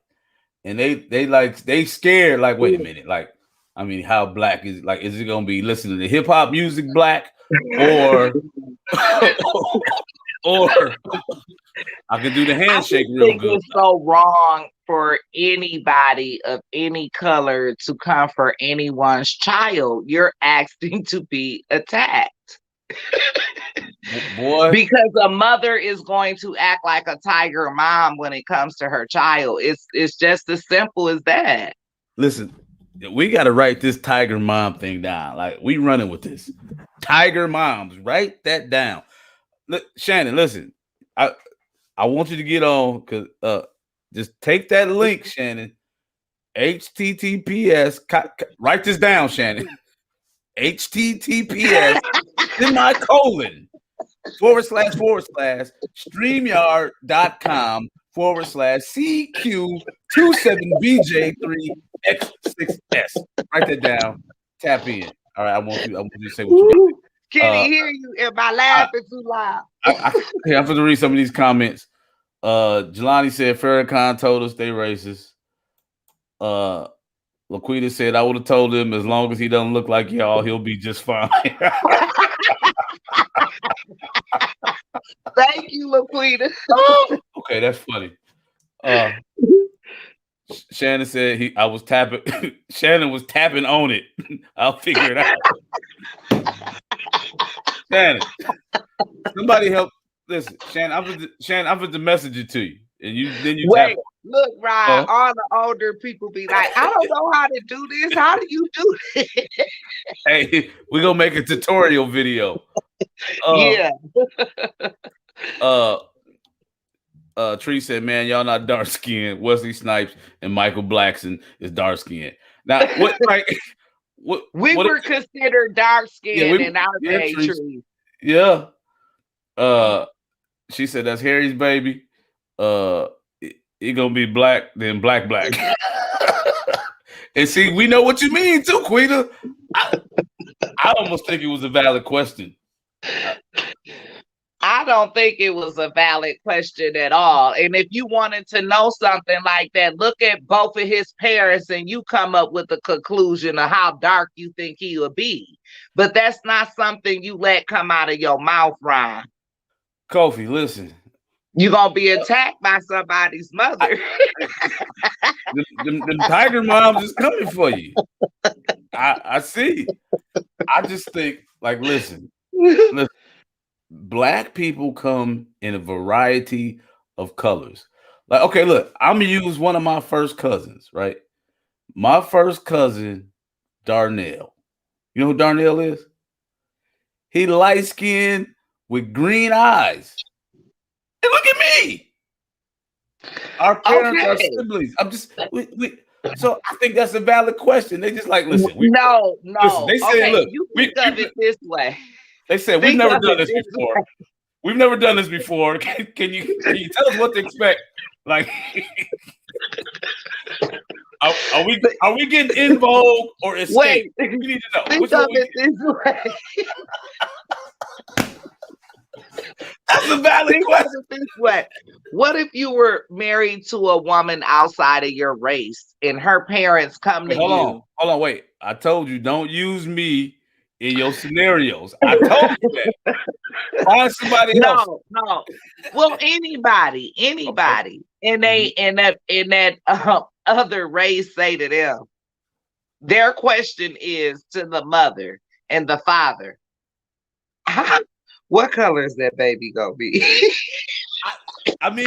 and they scared. Like, wait a minute. Like, I mean, how black is like? Is it gonna be listening to hip hop music black, or or I can do the handshake real good? It's so wrong for anybody of any color to comfort anyone's child. You're asking to be attacked. Boy, because a mother is going to act like a tiger mom when it comes to her child. It's just as simple as that. Listen, we got to write this tiger mom thing down. Like, we running with this. Tiger moms, write that down. Look, Shannon, listen, I want you to get on because just take that link, Shannon. HTTPS. Write this down, Shannon. HTTPS semicolon //streamyard.com/CQ27BJ3X6S. Write that down. Tap in. All right, I want you to say what you got. Can he hear you? Am I laughing too loud? I'm going to read some of these comments. Jelani said Farrakhan told us they racist. Laquita said I would have told him as long as he doesn't look like y'all, he'll be just fine. Thank you, Laquita. Okay, that's funny. Shannon said I was tapping. Shannon was tapping on it. I'll figure it out. Shannon, somebody help. Listen, Shannon, I'm going to message it to you, and then you Wait, tap. look, Ryan. All the older people be like, I don't know how to do this. How do you do this? Hey, we're gonna make a tutorial video. Yeah. Tree said, "Man, y'all not dark skinned. Wesley Snipes and Michael Blackson is dark skinned. Now, what like what we what were considered dark skinned in our day, Tree. Tree. Yeah. She said that's Harry's baby. He gonna be black, then black. And see, we know what you mean too, Quita. I almost think it was a valid question. I don't think it was a valid question at all. And if you wanted to know something like that, look at both of his parents and you come up with a conclusion of how dark you think he would be. But that's not something you let come out of your mouth, Ryan. Kofi, listen. You're going to be attacked by somebody's mother. Them tiger moms is coming for you. I see. I just think, like, listen. Black people come in a variety of colors. Like, okay, look, I'm gonna use one of my first cousins, right? My first cousin, Darnell. You know who Darnell is? He light skinned with green eyes. And look at me. Our parents are siblings. I'm just so I think that's a valid question. They just like listen. No. Listen, they say, look, you think of it this way. They said we've never done this before. We've never done this before. Can you tell us what to expect? Like, are we getting in vogue or escape? Wait, we need to know. Think of it this way. That's a valid question. This way. What if you were married to a woman outside of your race and her parents come to you? Hold on, wait. I told you don't use me in your scenarios. I told you that. Find somebody else. No. Well, anybody, okay. And they in that other race say to them, their question is to the mother and the father. What color is that baby gonna be? I mean,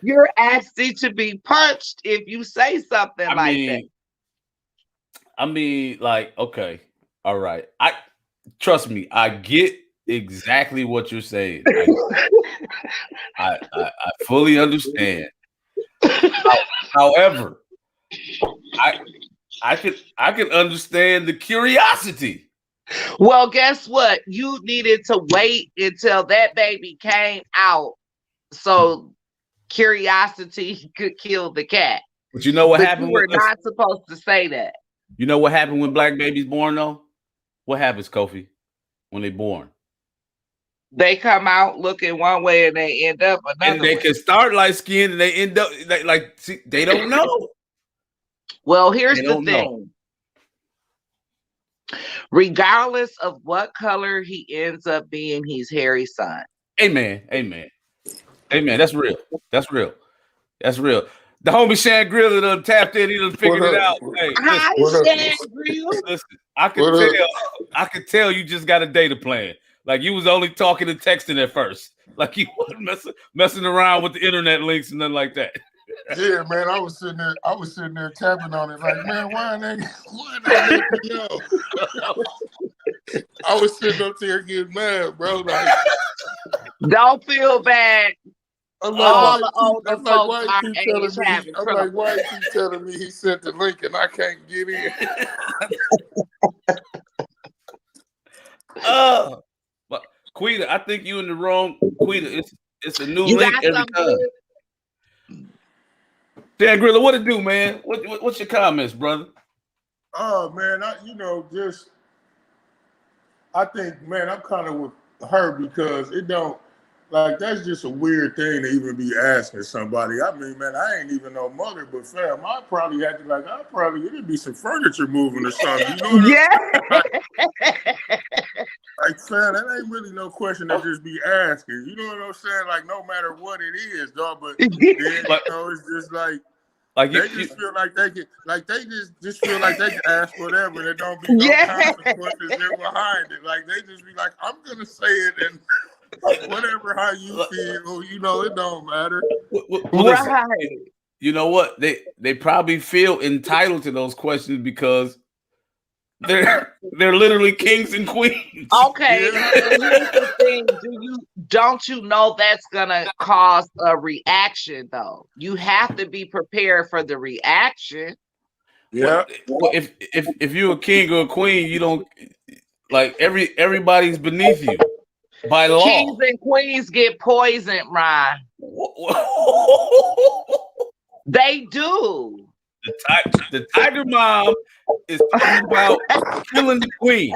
you're asking to be punched if you say something that. I mean, like, okay, all right. Trust me, I get exactly what you're saying. I fully understand. However, I can understand the curiosity. Well, guess what? You needed to wait until that baby came out so curiosity could kill the cat. But you know what happened? We're not supposed to say that. You know what happened when black babies born though? What happens, Kofi, when they born? They come out looking one way and they end up another and they way. Can start light skinned and they end up see, they don't know. Well, here's the thing. Regardless of what color he ends up being, he's Harry's son. Amen. That's real. The homie Shan Griller done tapped in. He done figured it out. Hey, hi, Shan Griller. Listen, I could tell you just got a data plan. Like you was only talking and texting at first. Like you wasn't messing around with the internet links and nothing like that. Yeah, man, I was sitting there tapping on it like, man, why they yo? I was sitting up there getting mad, bro. Like, don't feel bad. I'm like, why you keep telling me he sent the link and I can't get in? But Quita, I think you in the wrong. Quita, it's a new You link got every something time. good? Dan Grilla, what it do, man? What's your comments, brother? Oh man, I think, man, I'm kind of with her because it don't, like, that's just a weird thing to even be asking somebody. I mean, man, I ain't even no mother, but fam, it'd be some furniture moving or something. You know what I'm saying? Like, fam, that ain't really no question to just be asking. You know what I'm saying? Like, no matter what it is, dog. But then, it's just like they just feel like they can, just feel like they can ask whatever, and there don't be no consequences in behind it. Like they just be like, I'm gonna say it, and whatever how you feel, it don't matter. Listen, you know what? They probably feel entitled to those questions because they're literally kings and queens. Okay, but here's the thing: don't you know that's gonna cause a reaction? Though you have to be prepared for the reaction. Yeah. Well, if you're a king or a queen, you don't like everybody's beneath you by law. Kings and queens get poisoned, Ryan. They do. The tiger mom is talking about killing the queen.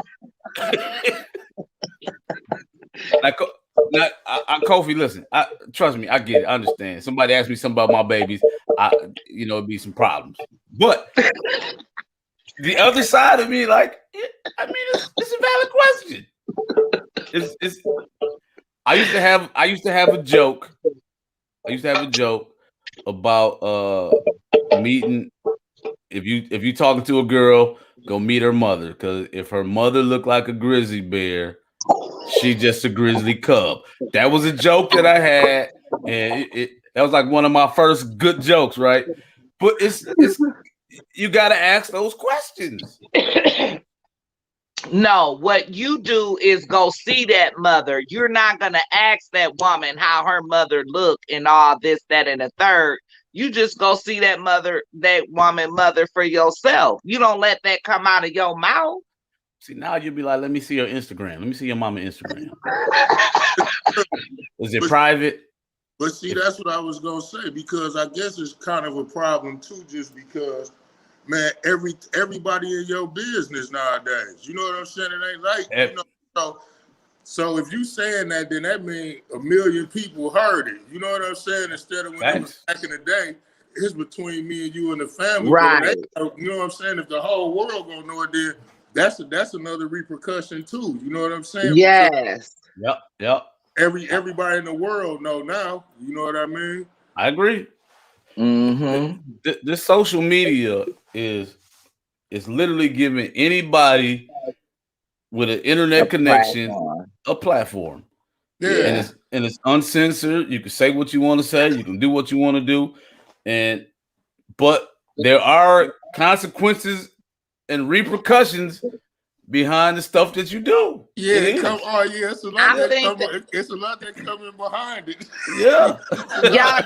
Kofi, listen. Trust me, I get it. I understand. Somebody asked me something about my babies. It'd be some problems. But the other side of me, like, I mean, it's a valid question. I used to have a joke. About meeting. If you talking to a girl, go meet her mother, because if her mother looked like a grizzly bear, she just a grizzly cub. That was a joke that I had, and that was like one of my first good jokes, right? But it's you got to ask those questions. No, what you do is go see that mother. You're not going to ask that woman how her mother looked and all this, that, and the third. You just go see that woman mother for yourself. You don't let that come out of your mouth. See, now you'll be like, let me see your Instagram. Let me see your mama Instagram. Is it private? But see, that's what I was going to say, because I guess it's kind of a problem too, just because, man, everybody in your business nowadays. You know what I'm saying? It ain't like, so if you saying that, then that means a million people heard it. You know what I'm saying? Instead of when it was back in the day, it's between me and you and the family. Right. You know what I'm saying? If the whole world gonna know it, then that's another repercussion too. You know what I'm saying? Yes. Because yep. Everybody in the world know now. You know what I mean? I agree. Mm-hmm. This social media is literally giving anybody with an internet connection a platform. Yeah. And it's uncensored. You can say what you want to say. You can do what you want to do. But there are consequences and repercussions behind the stuff that you do. Yeah, it's a lot that coming behind it. Yeah.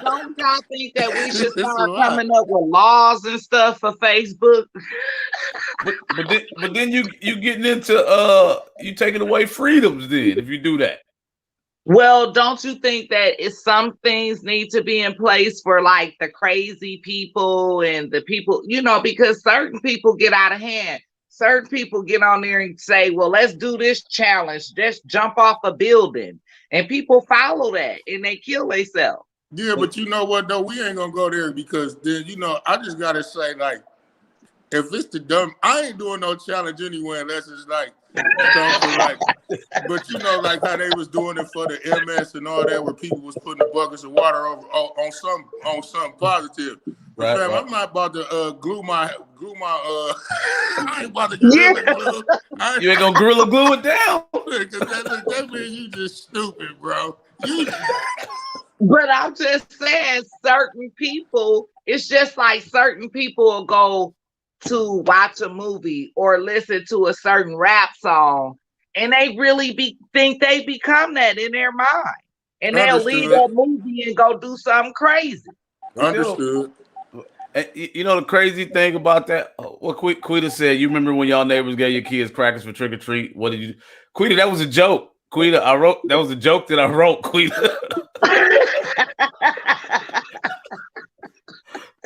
Don't y'all think that we should start coming up with laws and stuff for Facebook? But then you getting into you taking away freedoms then if you do that. Well, don't you think that some things need to be in place for like the crazy people and the people, because certain people get out of hand. Certain people get on there and say, well, let's do this challenge. Let's jump off a building. And people follow that and they kill themselves. Yeah, but you know what, though? We ain't going to go there, because then, I just got to say, like, if it's the dumb, I ain't doing no challenge anyway unless it's like something like, but like how they was doing it for the MS and all that, where people was putting the buckets of water over on something positive. But fam, I'm not about to glue my I ain't about to gorilla glue. You ain't gonna gorilla glue it down. Because that means you just stupid, bro. But I'm just saying, certain people, it's just like certain people will go to watch a movie or listen to a certain rap song, and they really think they become that in their mind, and they'll leave that movie and go do something crazy. Understood. The crazy thing about that, what Quita said, you remember when y'all neighbors gave your kids crackers for trick or treat? What did you do? Quita, that was a joke. Quita, I wrote that was a joke that I wrote, Quita.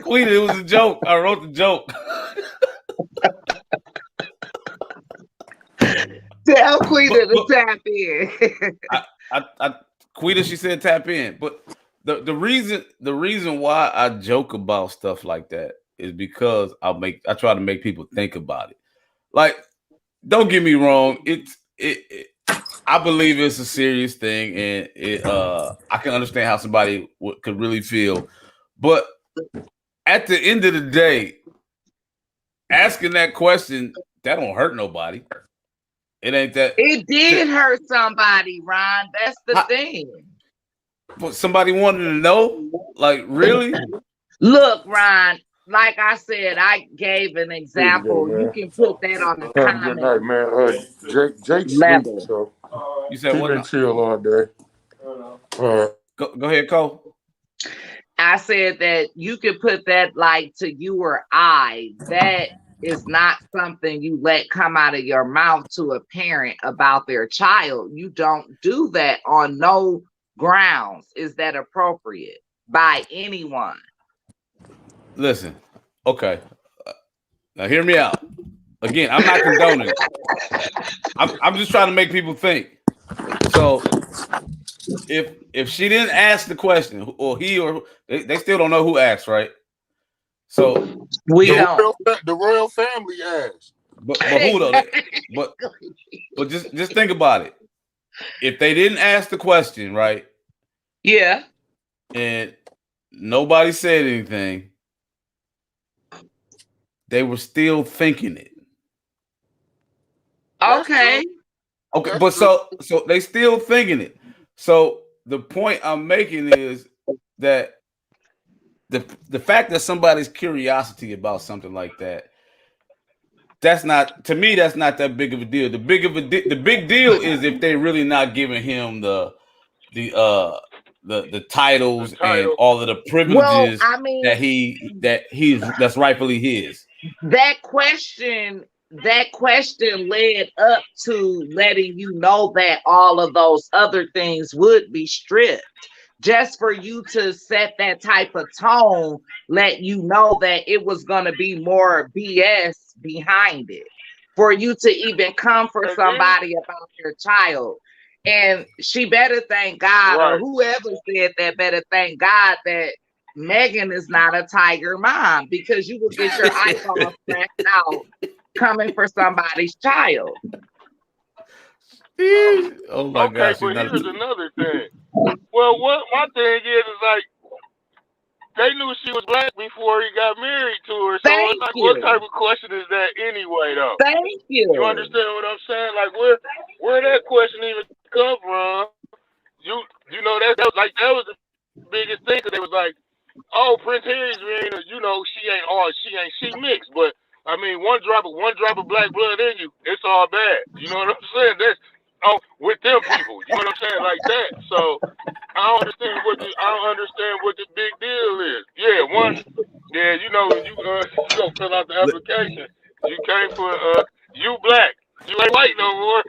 Quita, it was a joke. I wrote the joke. Tell Quita to tap in. Quita, she said tap in. But the reason why I joke about stuff like that is because I try to make people think about it. Like, don't get me wrong, I believe it's a serious thing, and I can understand how somebody could really feel, but at the end of the day, asking that question, that don't hurt nobody. It ain't that. It did hurt somebody, Ron. That's the thing. But somebody wanted to know, like, really? Look, Ron, like I said, I gave an example. You can put that on the comment. Good night, man. Jake level. So You said he what? been chill all day. Go ahead, Cole. I said that you could put that like to you or I. That is not something you let come out of your mouth to a parent about their child. You don't do that on no grounds. Is that appropriate by anyone? Listen, okay. Now hear me out. Again, I'm not condoning it. I'm just trying to make people think. So if she didn't ask the question, or he or they still don't know who asked, right? So the royal family asked. But who though? But just think about it. If they didn't ask the question, right? Yeah. And nobody said anything, they were still thinking it. Okay. Okay, but so they still thinking it. So the point I'm making is that the fact that somebody's curiosity about something like that, that's not, to me, that's not that big of a deal. The big deal is if they really not giving him the titles and all of the privileges that's rightfully his. That question led up to letting you know that all of those other things would be stripped. Just for you to set that type of tone, let you know that it was going to be more BS behind it. For you to even come for somebody about your child. And she better thank God, or whoever said that better thank God that Megan is not a tiger mom, because you will get your eyeball scratched out coming for somebody's child. Oh my gosh. But here's another thing. Well, what my thing is like, they knew she was black before he got married to her. So it's like, what type of question is that anyway, though? Thank you. You understand what I'm saying? Like, where that question even come from? You know that was the biggest thing, because they was like, oh, Prince Harry's married, she mixed, but I mean, one drop of black blood in you, it's all bad. You know what I'm saying? That's with them people. You know what I'm saying? Like that. So I don't understand what the big deal is. Yeah, you go fill out the application. You came for you black. You ain't white no more.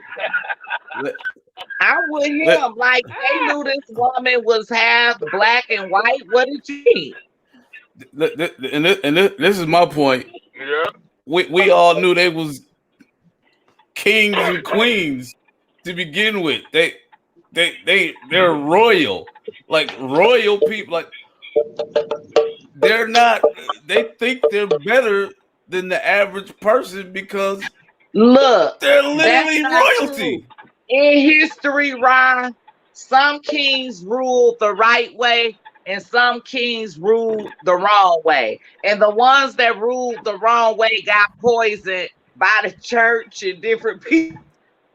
I'm with him. Like, they knew this woman was half black and white. What did you mean? And this is my point. Yeah. We all knew they was kings and queens to begin with. They're royal, like royal people. Like, they're not. They think they're better than the average person because they're literally royalty. True. In history, Ron, some kings ruled the right way and some kings ruled the wrong way. And the ones that ruled the wrong way got poisoned by the church and different people.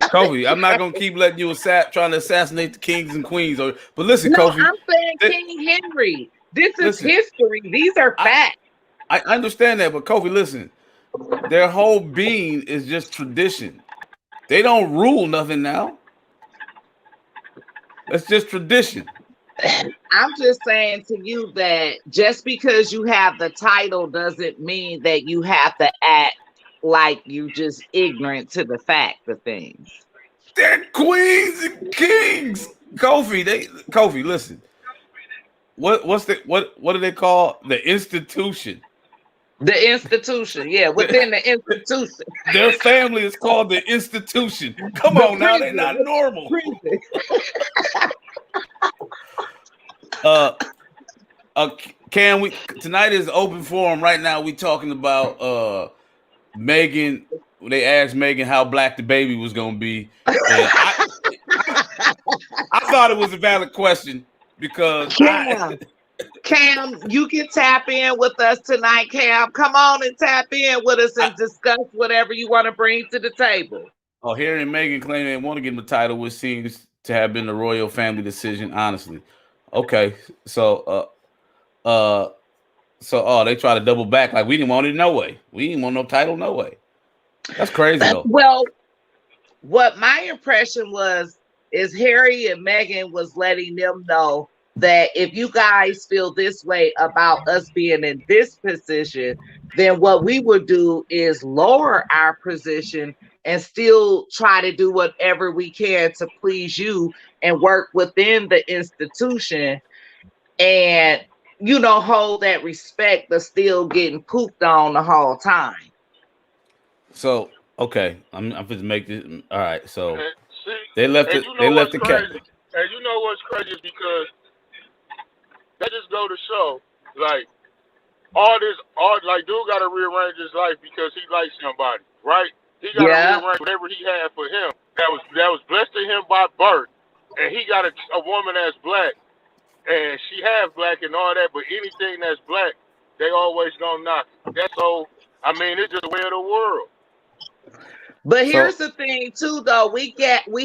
Kofi, I'm not gonna keep letting you trying to assassinate the kings and queens. But listen, Kofi, I'm saying King Henry. This is history. These are facts. I understand that, but Kofi, listen, their whole being is just tradition. They don't rule nothing now. That's just tradition. I'm just saying to you that just because you have the title doesn't mean that you have to act like you just ignorant to the fact of things. They're queens and kings. Kofi, listen. What do they call the institution? The institution, yeah, within the institution. Their family is called the institution. Come The on now, they're prison, not the normal. prison. Can we tonight is open forum right now? We talking about Megan. They asked Megan how black the baby was gonna be. And I thought it was a valid question because Cam, you can tap in with us tonight, Cam. Come on and tap in with us and discuss whatever you want to bring to the table. Oh, hearing Megan claim they want to give him the title, which seems to have been the royal family decision, honestly. Okay, so they try to double back like we didn't want it no way. We didn't want no title no way. That's crazy though. Well, what my impression was is Harry and Meghan was letting them know that if you guys feel this way about us being in this position, then what we would do is lower our position and still try to do whatever we can to please you and work within the institution and, you know, hold that respect, but still getting pooped on the whole time. So, okay, I'm just make this. All right, so See, they left it. They left the cat. And you know what's crazy is because that just go to show, like, dude got to rearrange his life because he likes somebody, right? He got to rearrange whatever he had for him that was blessed to him by birth, and he got a woman that's black, and she half black and all that, but anything that's black, they always gonna knock it. That's so. I mean, it's just the way of the world. But here's the thing, too, though. We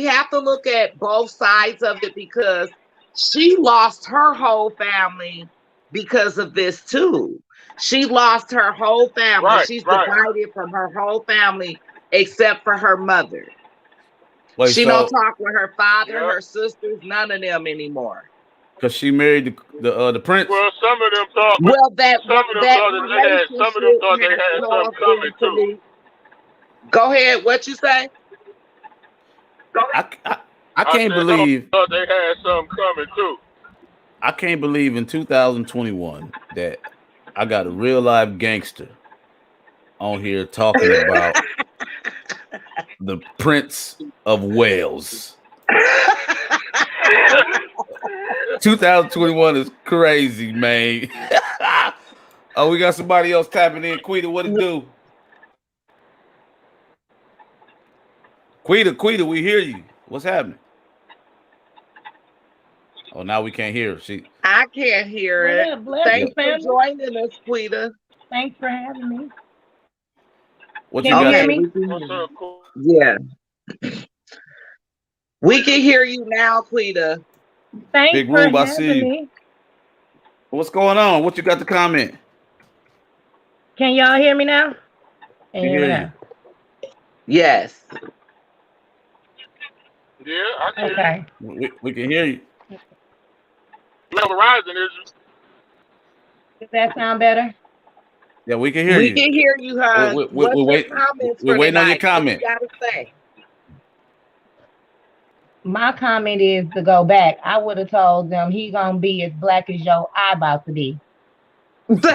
have to look at both sides of it because she lost her whole family because of this, too. She lost her whole family. Right, She's divided from her whole family except for her mother. She don't talk with her father, her sisters, none of them anymore. Because she married the prince. Well, some of them thought. Well, some of them thought they had something coming too. Go ahead. What you say? I can't believe they had something coming too. I can't believe in 2021 that I got a real live gangster on here talking about the Prince of Wales. 2021 is crazy, man. Oh, we got somebody else tapping in. Quita, what it do? Quita, we hear you. What's happening? Oh, now we can't hear her. I can't hear it. Thanks for joining us, Quita. Thanks for having me. What you got? Hear me? Yeah. We can hear you now, Quita. Thanks Big for Rube, I having see you. me. What's going on? What you got to comment? Can y'all hear me now? Can you hear me hear now? Yes. Yeah, I can. Okay. We can hear you. Horizon is. Does that sound better? Yeah, we can hear you. We can hear you, huh? We're waiting on your comment. What you gotta say? My comment is to go back. I would have told them he gonna be as black as your eye about to be. That's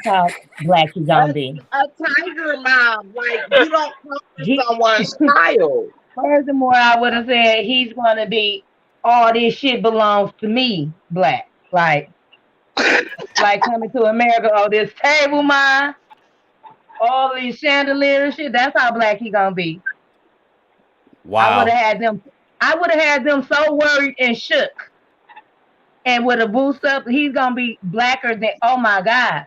how black he gonna be. A tiger mom, like you don't come to someone's child. Furthermore, I would have said he's gonna be all this shit belongs to me, black. Like coming to America, oh, this table mine, all these chandeliers shit. That's how black he gonna be. Wow. I would have had them so worried and shook. And with a boost up, he's gonna be blacker than, oh my God.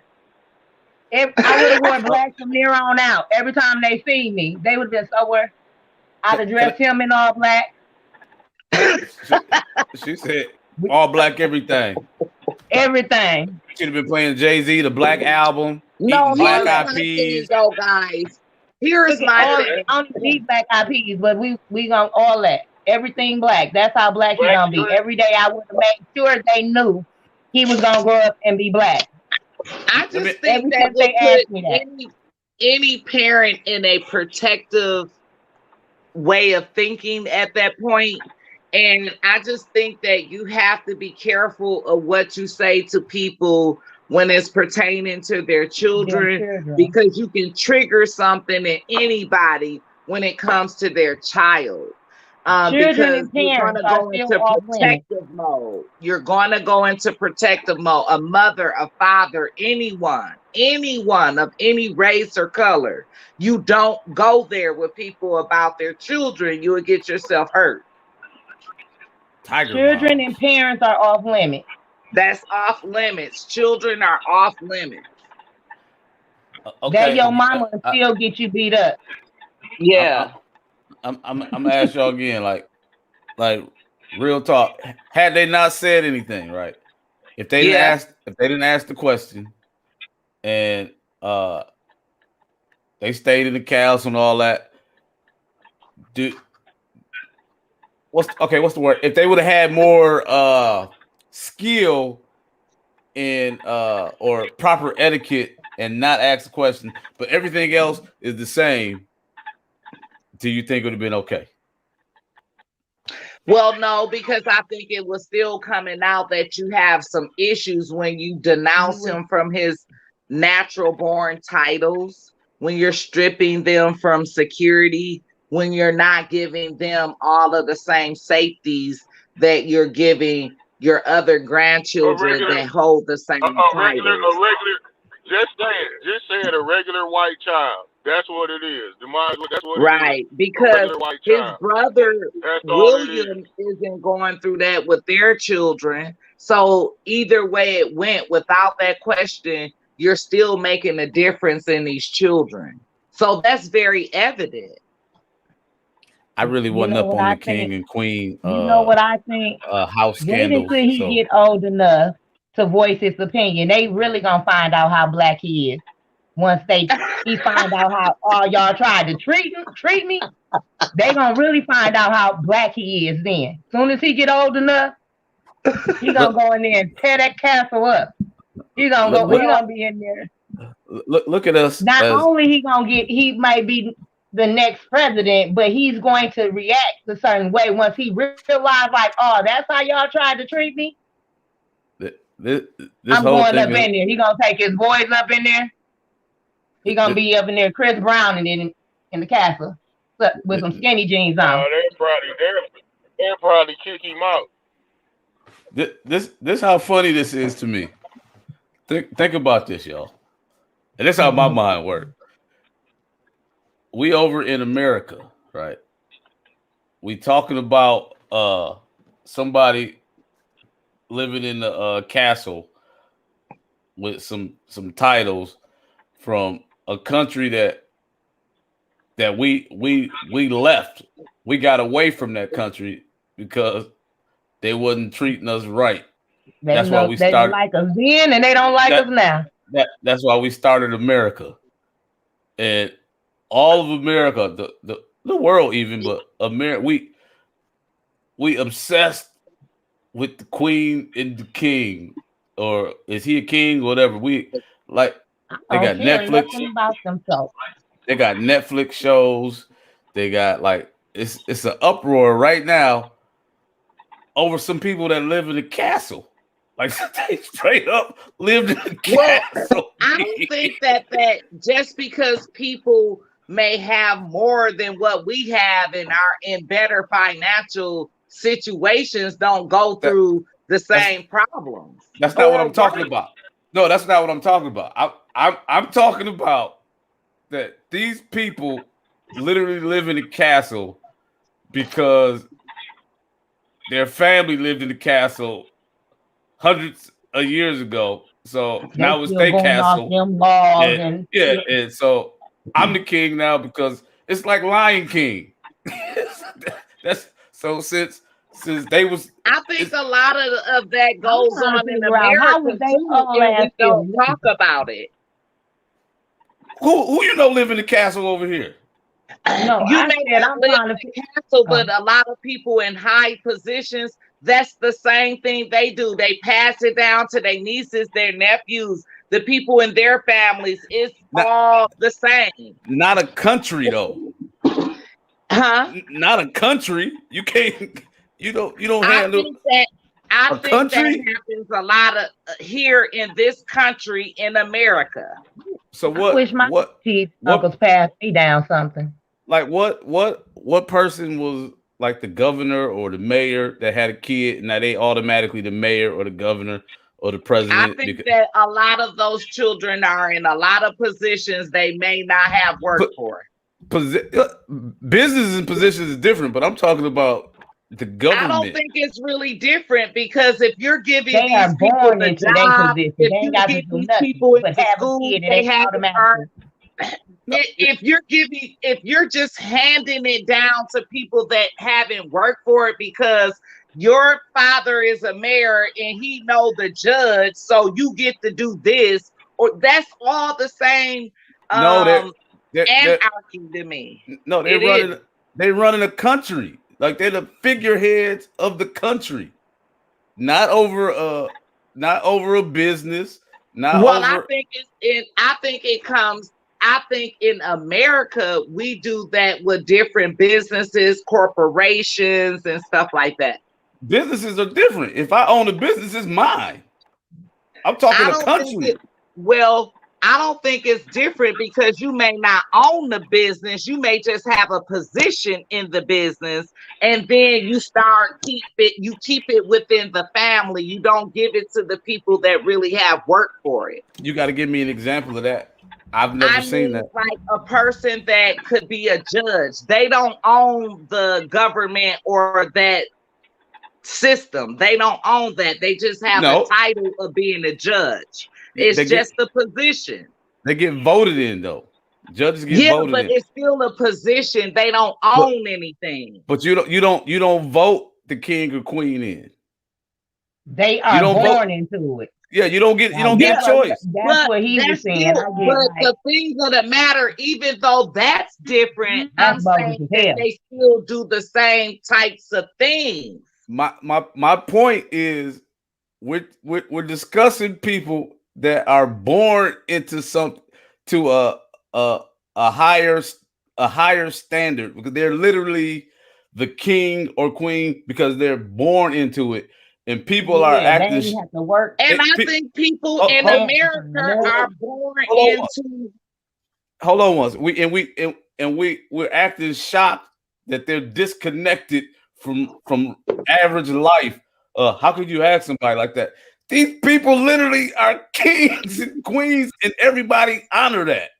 I would have worn black from there on out. Every time they see me, they would have been so worried. I'd have dressed him in all black. She said all black everything. Everything. Should have been playing Jay-Z, the Black Album. No, Black Eyed Peas. Go, guys. Here's my thing. I don't need Black Eyed Peas, but we gonna all that. Everything black. That's how black he gonna be. Every day I would have made sure they knew he was gonna grow up and be black. I just think that they asked me that. Any parent in a protective way of thinking at that point. And I just think that you have to be careful of what you say to people when it's pertaining to their children, because you can trigger something in anybody when it comes to their child. Children Because and you're going parents to are go still into off limits. protective mode. You're going to go into protective mode. A mother, a father, anyone of any race or color. You don't go there with people about their children. You will get yourself hurt. Tiger Children moms. and parents are off limits. That's off limits. Children are off limits. That Okay, your mama still get you beat up. Yeah. I'm gonna ask y'all again, like real talk. Had they not said anything, right? If they didn't ask the question, and they stayed in the castle and all that, what's the word? If they would have had more skill in or proper etiquette and not ask the question, but everything else is the same, do you think it would have been okay? Well, no, because I think it was still coming out that you have some issues when you denounce him from his natural born titles, when you're stripping them from security, when you're not giving them all of the same safeties that you're giving your other grandchildren that hold the same titles. Just say it, a regular white child. That's what it is. That's what it is. Right, A because regular white his child. brother That's all it is. William isn't going through that with their children. So either way it went, without that question, you're still making a difference in these children. So that's very evident. I really You wasn't know up what on I the king think? and queen You know what I think? house Wait scandals. until he So get old enough to voice his opinion. They really gonna find out how black he is once he find out how all y'all tried to treat me. They gonna really find out how black he is then. Soon as he get old enough, he gonna go in there and tear that castle up. He gonna go. He gonna be in there. look at us. Not only he might be the next president, but he's going to react a certain way once he realize, like, oh, that's how y'all tried to treat me. This I'm whole going thing up in there. He gonna take his boys up in there. He gonna be up in there, Chris Brown, and in the castle with some skinny jeans on. They'll probably kick him out. This how funny this is to me. Think about this, y'all. And this is how my mind works. We over in America, right? We talking about somebody living in the castle with some titles from a country that we left. We got away from that country because they wasn't treating us right. That's why we started. They don't like us then, and they don't like us now. That's why we started America, and all of America, the world even, but America, we obsessed with the queen and the king, or is he a king? Whatever. We like. They got Netflix. About themselves. They got Netflix shows. They got it's an uproar right now over some people that live in the castle. Like they straight up lived in the castle. I don't think that just because people may have more than what we have and are in better financial situations don't go through the same problems. That's not what I'm talking about. No, that's not what I'm talking about. I'm talking about that these people literally live in a castle because their family lived in the castle hundreds of years ago. So now it's their castle. And so I'm the king now because it's like Lion King. That's so since they was. I think a lot of that goes on in America how would they we don't talk about it. Who you know live in the castle over here? No, you may not live in the castle, but a lot of people in high positions, that's the same thing they do. They pass it down to their nieces, their nephews, the people in their families. It's all the same. Not a country though. Huh? Not a country. You can't. You don't I handle think that a country. happens a lot of here in this country in America. So I wish my kids what uncles passed me down something. like what person was like the governor or the mayor that had a kid, and now they automatically the mayor or the governor or the I president? think Because that a lot of those children are in a lot of positions they may not have worked for. business and positions is different, but I'm talking about the I don't government. think it's really different because if you're giving They these are people born the into their job, position. if They ain't you got to get do these nothing people but into have a schools, kid, and they they haven't earned. automatically. If you're just handing it down to people that haven't worked for it because your father is a mayor and he know the judge, so you get to do this, or that's all the same No, they're anarchy to me. no, It is. they running a country. Like they're the figureheads of the country. Not over a business, not Well, I over. think it's in. I think it comes. I think in America we do that with different businesses, corporations, and stuff like that. Businesses are different. If I own a business, it's mine. I'm talking I a don't think country. it. Well, I don't think it's different because you may not own the business. You may just have a position in the business, and then you start keep it. You keep it within the family. You don't give it to the people that really have worked for it. You got to give me an example of that. I've never I seen mean, that. like a person that could be a judge. They don't own the government or that system. They don't own that. They just have the No, title of being a judge. It's they get just a position. they get voted in though. Judges get Yeah, voted but in, it's still a position. They don't but own anything. you don't vote the king or queen in. They You are don't vote. born into it. Yeah, you Like don't get a Yeah, choice. that's but what he was that's saying. still, I get but like the thing of the matter, even though that's different, that's I'm bogus saying as that hell. they still do the same types of things. My point is we're discussing people that are born into some to a a higher a higher standard because they're literally the king or queen because they're born into it, and people are Yeah, they acting. ain't have to work. And I Pe- think people oh, in hold, America Nope. are born hold on, into. hold on once. We're acting shocked that they're disconnected from average life. How could you ask somebody like that? These people literally are kings and queens, and everybody honor that.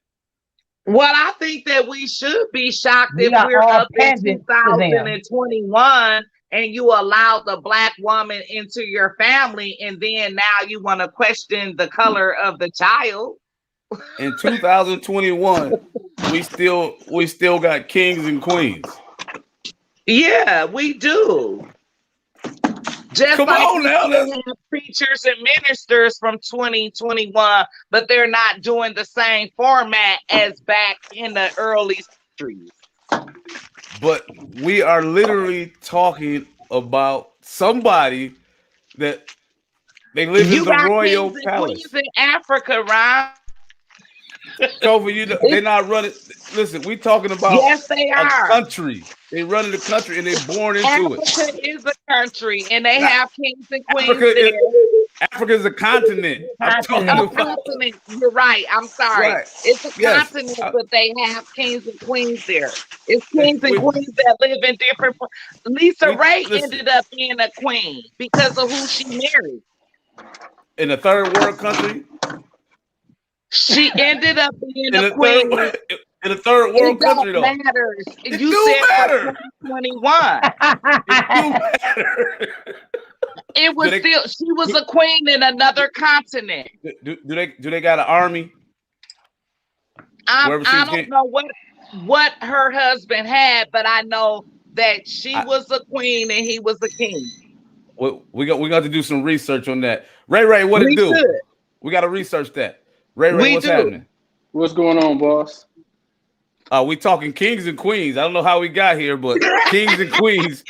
Well, I think that we should be shocked We if are we're all up in peasants to them. 2021 and you allow the black woman into your family, and then now you want to question the color of the child. In 2021, we still got kings and queens. Yeah, we do. Just Come like on we now, still have preachers and ministers from 2021, but they're not doing the same format as back in the early centuries. but we are literally talking about somebody that they live in You the got royal kings and queens palace. in Africa, Ron. Kofi, they're It's, not running. Listen, we talking about yes, they a are. country. They running the country and they're born into it. Africa is a country, and they Now, have kings and queens Africa there. is Africa is a continent. I'm talking A Continent. about continent. You're right. I'm sorry. right. It's a Yes, continent, but they have kings and queens there. It's kings and we queens that live in different. Lisa we Ray listen ended up being a queen because of who she married. in a third world country. She ended up being In a a third queen. in a third It world country don't though. matter. It You do said for matter. 2021. It do matter. It do was they still she was a queen in another continent. do they got an army wherever she I was don't king? know what her husband had, but I know that she I, was a queen and he was a king. we got to do some research on that. Ray, what it We do? should. We got to research that. Ray, We what's do. happening? What's going on, boss? We talking kings and queens. I don't know how we got here, but kings and queens.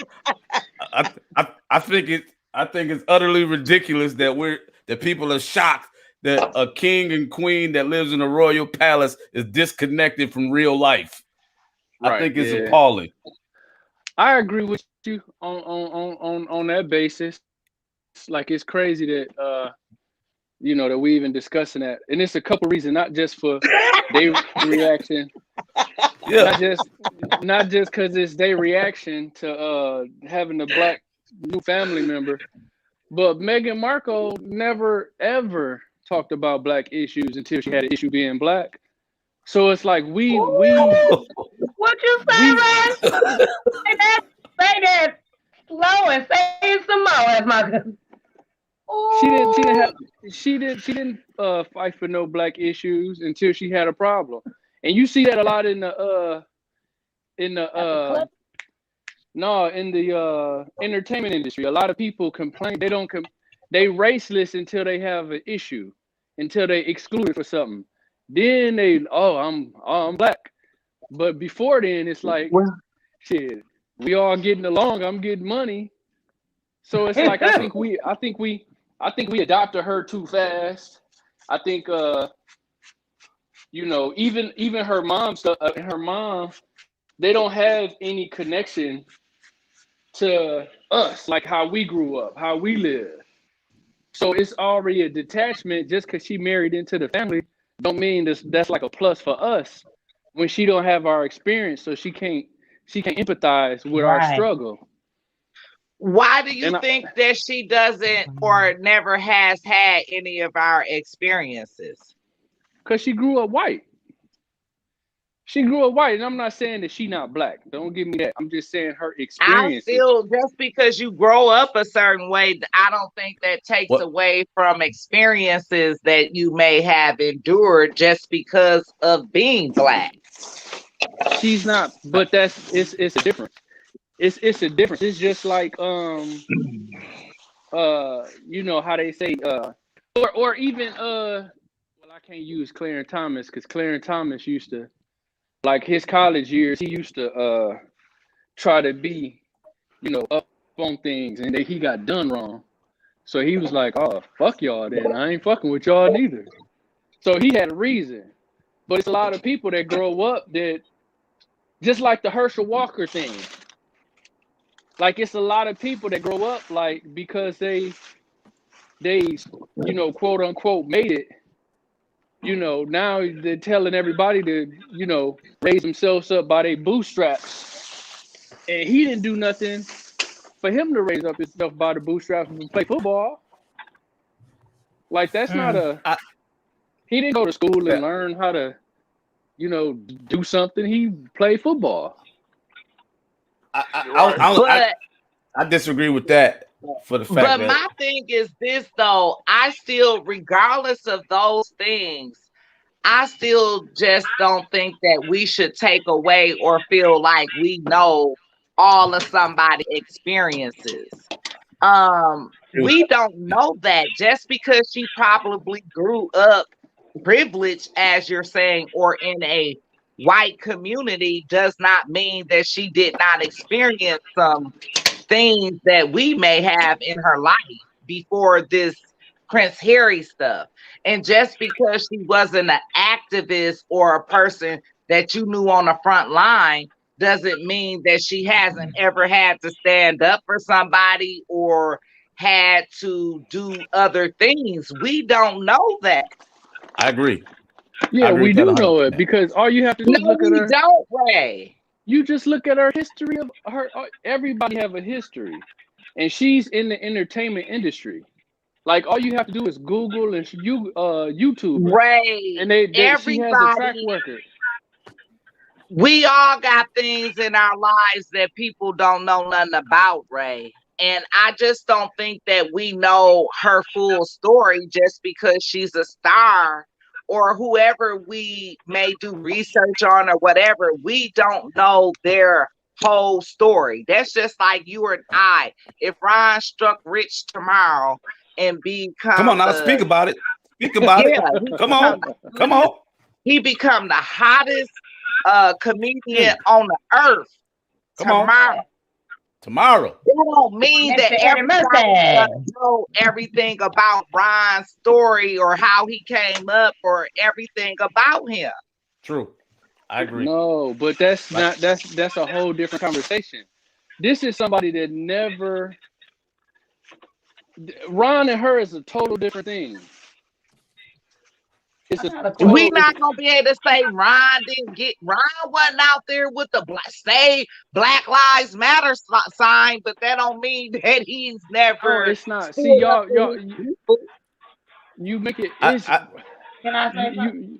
I think it's utterly ridiculous that people are shocked that a king and queen that lives in a royal palace is disconnected from real life. I think it's Yeah. appalling. I agree with you on that basis. Like it's crazy that that we even discussing that, and it's a couple reasons, not just for their reaction, Yeah. not just because it's their reaction to having a black new family member, but Meghan Markle never ever talked about black issues until she had an issue being black. So it's like Ooh, what you say, we Ray? Say that slow and say it some more, as my cousin. Ooh, she didn't fight for no black issues until she had a problem, and you see that a lot in the at the club. no in the entertainment industry. A lot of people complain they don't they raceless until they have an issue, until they excluded for something. Then I'm black, but before then it's like Well, shit. We all getting along. I'm getting money. So it's like I think we adopted her too fast. I think even her mom stuff her mom, they don't have any connection to us, like how we grew up, how we live. So it's already a detachment. Just because she married into the family don't mean that's like a plus for us when she don't have our experience, so she can't empathize with our Right. struggle. why do you And think that she doesn't or never has had any of our experiences? because she grew up white. She grew up white, and I'm not saying that she not black. Don't give me that. I'm just saying her I experiences. still, just because you grow up a certain way, I don't think that takes What? away from experiences that you may have endured just because of being black. She's not, but it's a difference. It's a difference. It's just like how they say or even well, I can't use Clarence Thomas because Clarence Thomas used to, like, his college years, he used to try to be up on things, and he got done wrong. So he was like, "Oh, fuck y'all then. I ain't fucking with y'all neither." So he had a reason. But it's a lot of people that grow up that, just like the Herschel Walker thing. Like, it's a lot of people that grow up like because they quote unquote made it. Now they're telling everybody to raise themselves up by their bootstraps, and he didn't do nothing for him to raise up himself by the bootstraps and play football. Like, that's not Mm. a. He didn't go to school and Yeah. learn how to do something. He played football. You're right. But I disagree with that for the fact but that my thing is this though, I still, regardless of those things, I still just don't think that we should take away or feel like we know all of somebody's experiences. We don't know that just because she probably grew up privileged, as you're saying, or in a white community, does not mean that she did not experience some things that we may have in her life before this Prince Harry stuff. And just because she wasn't an activist or a person that you knew on the front line doesn't mean that she hasn't ever had to stand up for somebody or had to do other things. We don't know that. I agree. I Yeah, agree we with that do know 100%. it because all you have to do is No, look at we her. don't, Ray. You just look at her history of her. Everybody have a history, and she's in the entertainment industry. Like, all you have to do is Google and YouTube her, Ray, and she has a track everybody, record. we all got things in our lives that people don't know nothing about, Ray. And I just don't think that we know her full story just because she's a star or whoever we may do research on or whatever. We don't know their whole story. That's just like you and I. If Ron struck rich tomorrow and Come on become now, speak the, about it. Speak about it. yeah, Come on. Come on. he become the hottest comedian Mm. on the earth Come on. tomorrow. Tomorrow. That don't mean Next that to Eddie everybody's Murphy. gonna know everything about Ron's story or how he came up or everything about him. True. I agree. No, but that's a whole different conversation. This is somebody that never. Ron and her is a total different thing. It's a total. We not gonna be able to say Ron wasn't out there with the Black Lives Matter sign, but that don't mean that he's never. No, it's not. See, y'all, you make it. Can I say something?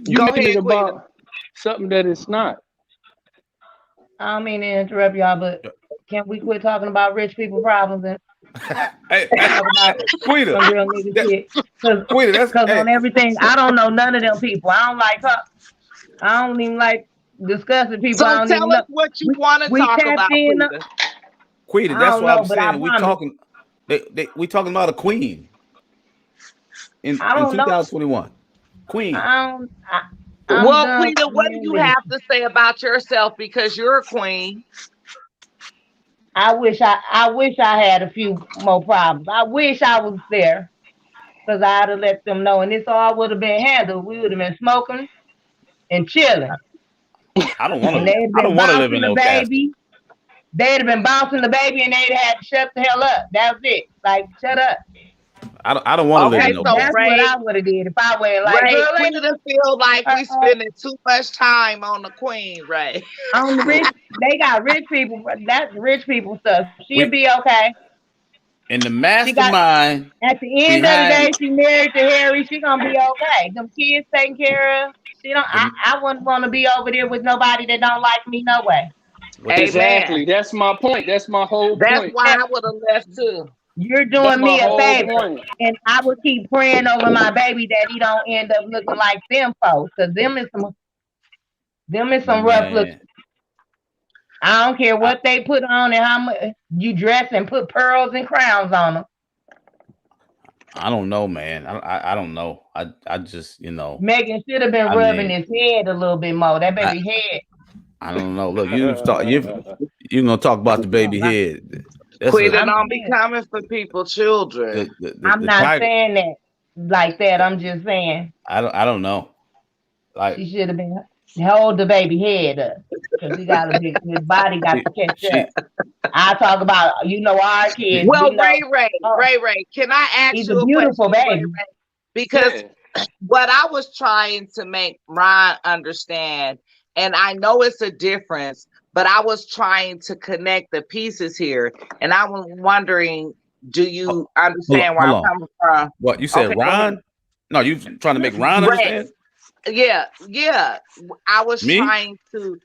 You making it about something that it's not. I don't mean to interrupt y'all, but can we quit talking about rich people problems and Hey, talk about Quita, some real nigga shit? Because on everything, I don't know none of them people. I don't like talk. I don't even like discussing people. I So don't tell even us know. what you want to We talk tapped about, in. Quita, I that's don't what know, I'm but I saying. We promise. talking. We talking about a queen in I don't know. 2021. Queen. I'm Well, done Quita, with what do you have to say about yourself? Because you're a queen. I wish I had a few more problems. I wish I was there because I'd have let them know, and this all would have been handled. We would have been smoking and chilling. I don't want And to. they'd I don't want to live bouncing in the no castle. baby. They'd have been bouncing the baby, and they'd had to shut the hell up. That was it. Like, shut up. I don't want to live in no so castle. That's what I would have did if I went like, Ray, girl, Quita feel like we spending too much time on the queen, Ray. on the rich. They got rich people. That's rich people stuff. She'll be okay. In the mastermind. At the end of the day, she married to Harry. She gonna be okay. Them kids taken care of. She don't. I wouldn't want to be over there with nobody that don't like me no way. Exactly. That's my point. That's my whole point. That's why I would have left too. You're doing me a favor, and I would keep praying over my baby that he don't end up looking like them folks, cause them is some rough looking. I don't care what they put on and how much you dress and put pearls and crowns on them. I don't know, man. I don't know. I just, Megan should have been rubbing his head a little bit more. That baby head. I don't know. Look, you're gonna talk about the baby head. Quita don't be coming for people's children. I'm not saying that like that. I'm just saying. I don't know. Like she should have been hold the baby head up because he got a big. His body got to catch up. I talk about our kids. Well, Ray, can I ask he's you a beautiful baby? Ray? Because what I was trying to make Ron understand, and I know it's a difference, but I was trying to connect the pieces here, and I was wondering, do you understand where I'm coming from? What you said, Ron? No, you trying to make Ron understand? Yeah. I was trying to,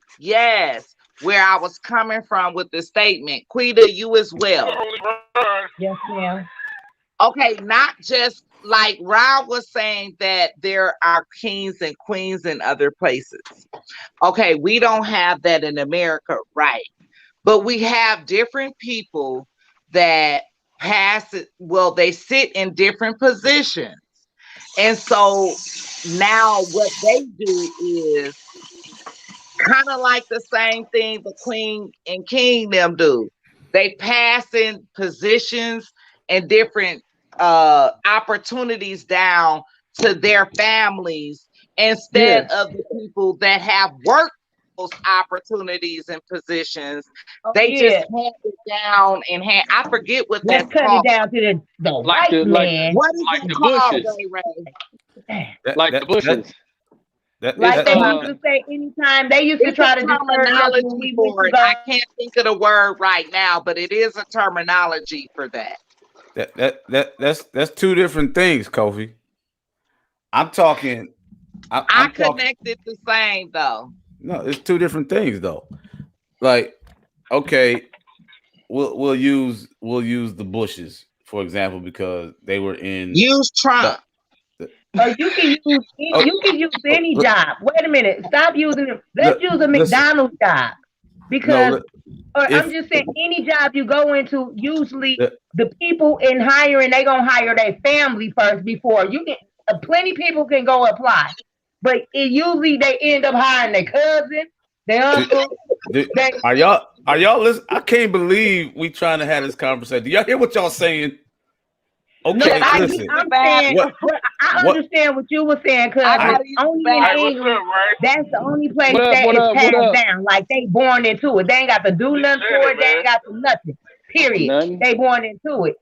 where I was coming from with the statement. Quita, you as well. Yes, ma'am. Okay, not just like Ron was saying that there are kings and queens in other places. Okay, we don't have that in America, right? But we have different people that they sit in different positions. And so now what they do is kind of like the same thing the queen and king them do. They pass in positions and different opportunities down to their families instead of the people that have worked those opportunities and positions. They just hand it down and I forget what that's called. Let's cut it down to the white man. What is it called, Ray? Like the bushes. Like they used to say anytime they used to try to terminology for it. I can't think of the word right now, but it is a terminology for that. That's two different things, Kofi. I'm talking. I connected the same though. No, it's two different things though. Like, okay, we'll use the Bushes for example because they were in. Use Trump. You can use any job. Wait a minute. Stop using it. Let's use a McDonald's job because. I'm just saying, any job you go into, usually the people in hiring, they gonna hire their family first before you can. Plenty people can go apply, but usually they end up hiring their cousin, their uncle. Are y'all listening? I can't believe we trying to have this conversation. Do y'all hear what y'all saying? Okay, No, I'm listen. saying, What? I What? understand what you were saying, cause I I gotta use only the in Hey, bathroom. what's England, up, right? that's the only place What up? that What is up? What passed up? down. Like they born into it. They ain't got to do You nothing said for it, it. They man. ain't got to nothing. Period. Nothing. They born into it.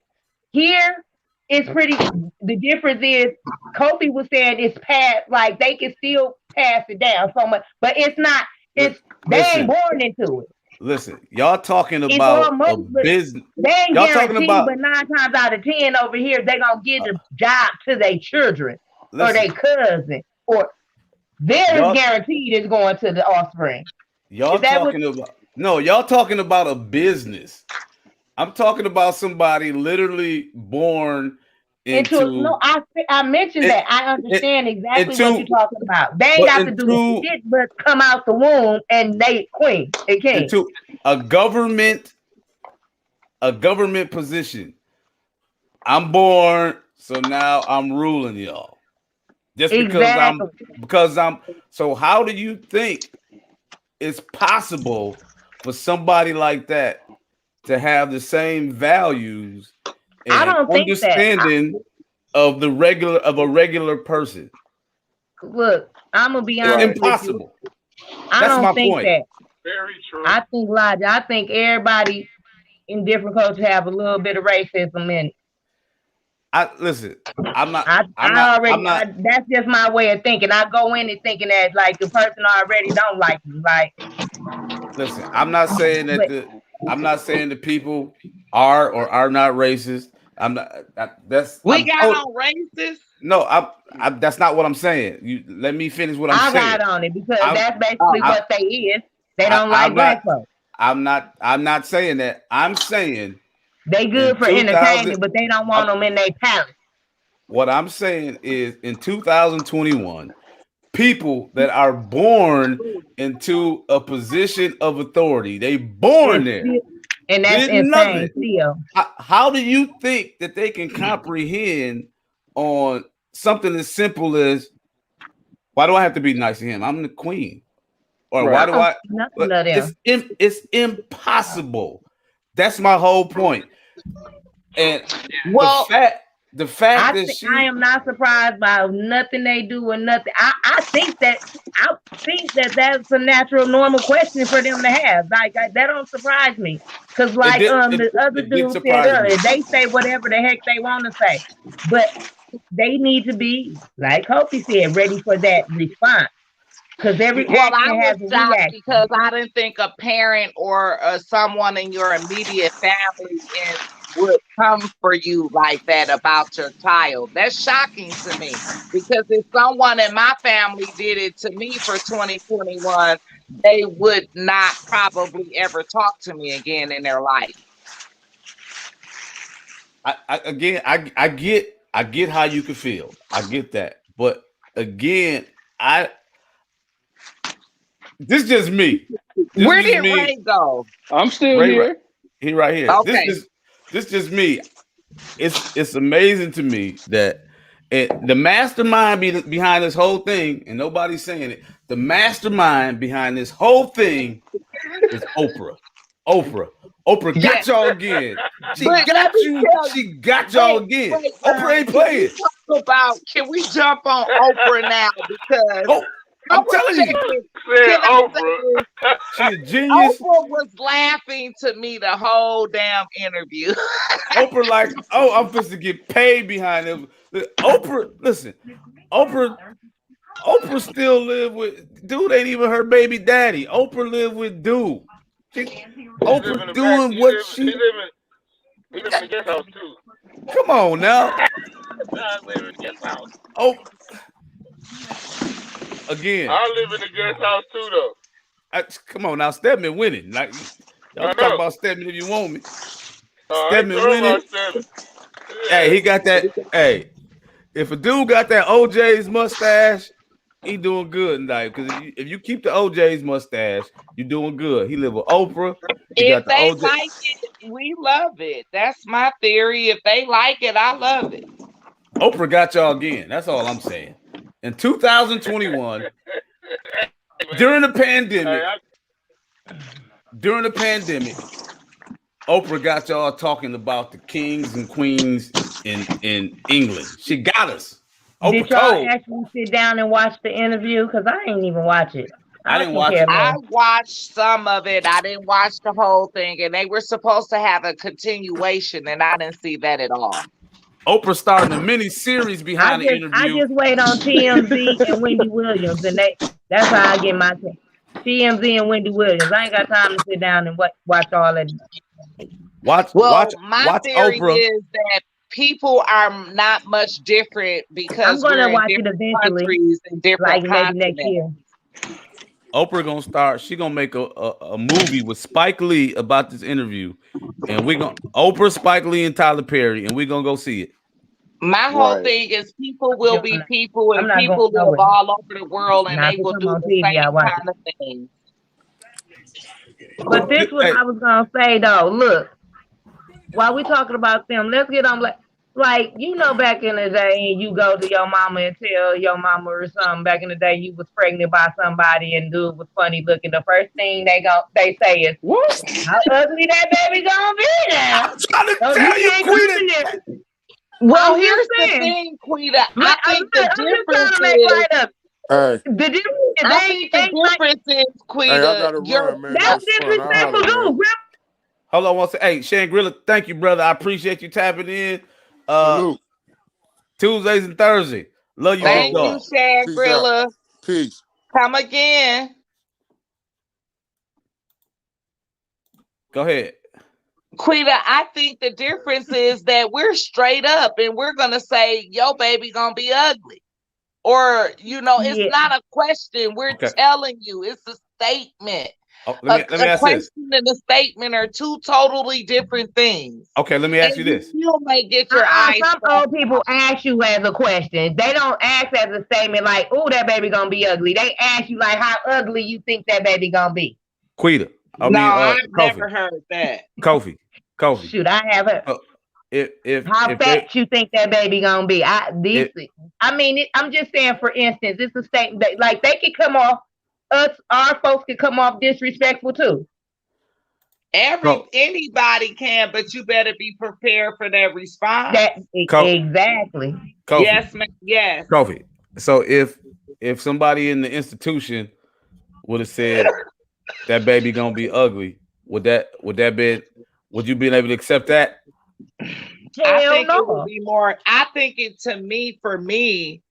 Here, it's pretty. The difference is, Kobe was saying it's passed. Like they can still pass it down so much, but it's not. It's they ain't listen. born into it. Listen. Y'all talking It's all about money, a but business. they ain't Y'all talking guaranteed. about. But 9 times out of 10 over here, they gonna give the job to their children or their Listen. cousin, or theirs Y'all. guaranteed is going to the offspring. Y'all Is that what talking about. No. Y'all talking about a business. I'm talking about somebody literally born into? into No, I mentioned it, that. I understand exactly what into you're talking about. They ain't but got to do shit but come out the womb and they queen, a king. into a government position. I'm born, so now I'm ruling y'all. Just Exactly. because I'm so how do you think it's possible for somebody like that to have the same values I and don't think that. understanding of a regular person? Look, I'm gonna be It's honest with you. impossible. I That's my don't think point. that. Very true. I think Lodge. I think everybody in different cultures have a little bit of racism in it. Listen. I'm not. That's just my way of thinking. I go in it thinking that like the person already don't like me. Like, Listen. I'm not saying that but I'm not saying the people are or are not racist. I'm not. We got on racist. No, that's not what I'm saying. You let me finish what I'm I saying. got on it because I'm, that's basically what they is. They don't like I'm black not. folks. I'm not saying that. I'm saying They good for 2000. entertainment, but they don't want them in their palace. What I'm saying is, in 2021, people that are born into a position of authority, they born there, And that's did insane. nothing. Still, How do you think that they can comprehend on something as simple as, why do I have to be nice to him? I'm the queen. Or why do I? It's impossible. That's my whole point. And well, the fact that I am not surprised by nothing they do or nothing. I think that's a natural, normal question for them to have. Like that don't surprise me, because like the other dude said earlier, they say whatever the heck they want to say, but they need to be, like Kofi said, ready for that response. Because every action has a reaction. Because I didn't think a parent or someone in your immediate family would come for you like that about your child. That's shocking to me, because if someone in my family did it to me for 2021, they would not probably ever talk to me again in their life. I get how you could feel. I get that. But again, this is just me. Where did Ray go? I'm still here. He right here. Okay. This just me. It's amazing to me that the mastermind behind this whole thing, and nobody's saying it, the mastermind behind this whole thing is Oprah. Oprah got y'all again. She got you. She got y'all again. Oprah ain't playing. Can we jump on Oprah now? Because I'm telling you, Oprah. She's a genius. Oprah was laughing to me the whole damn interview. Oprah like, I'm supposed to get paid behind him. Oprah, listen, Oprah still live with dude. Ain't even her baby daddy. Oprah live with dude. Oprah doing what she. He live in the guest house too. Come on now. I live in the guest house. Oh, again. I live in the guest house too, though. Come on now, Stedman winning. Like, y'all talk about Stedman if you want me. Stedman winning. Yeah. Hey, he got that. Hey, if a dude got that OJ's mustache, he doing good tonight. Because if you keep the OJ's mustache, you're doing good. He live with Oprah. If they like it, we love it. That's my theory. If they like it, I love it. Oprah got y'all again. That's all I'm saying. In 2021, during the pandemic, Oprah got y'all talking about the kings and queens in England. She got us. Did Oprah y'all Cole. actually sit down and watch the interview? Because I ain't even watch it. I didn't can watch care it. I less. watched some of it. I didn't watch the whole thing, and they were supposed to have a continuation, and I didn't see that at all. Oprah starting a mini series behind the I interview. just wait on TMZ and Wendy Williams, and that's how I get my TMZ and Wendy Williams. I ain't got time to sit down and watch all that. Watch My theory Oprah. is that people are not much different I'm because gonna we're in watch it different eventually, countries and different like maybe next continents. year. Oprah gonna start. She gonna make a movie with Spike Lee about this interview, and we gonna Oprah, Spike Lee, and Tyler Perry, and we gonna go see it. My whole thing is people will be people, I'm and not going people live nowhere. all over the world, and Not they to will come do on the TV. I same watch kind of things. But this was Hey, I was gonna say though. Look, while we talking about them, let's get on like you know back in the day, you go to your mama and tell your mama or something. Back in the day, you was pregnant by somebody and dude was funny looking. The first thing they say is, What? "How ugly that baby gonna be now?" I'm trying to So you tell you, can't come in Queen. there. Well, I'm just here's the saying. thing, Quita. Like, I'm just trying to make light of it. Hey, The difference is I think the difference is, hey, I Quita, gotta run, man. That that's was fun. I'll disrespectful holler, man. too. Hold on one second. Hey, Shangri-La, thank you, brother. I appreciate you tapping in. Salute. Tuesdays and Thursdays. Love you, big thank you, dog. Peace out. Shangri-La. Peace. Come again. Go ahead. Quita, I think the difference is that we're straight up and we're going to say, yo, baby gonna be ugly. Or, it's not a question. We're telling you. It's a statement. Oh, let me ask question this. and a statement are two totally different things. Okay, let me ask you this. You may get your eyes. Some old people ask you as a question. They don't ask as a statement like, "Oh, that baby gonna be ugly." They ask you like, "How ugly you think that baby gonna be?" Quita. I've never heard that. Kofi. Shoot, I have heard. How fat you think that baby gonna be? I'm just saying. For instance, it's a statement that, like, they could come off. Our folks could come off disrespectful too. Anybody can, but you better be prepared for that response. Exactly. Kofi. Yes, man. Yes. Kofi. So if somebody in the institution would have said that baby gonna be ugly, would you be able to accept that? I think it would be more. I think for me,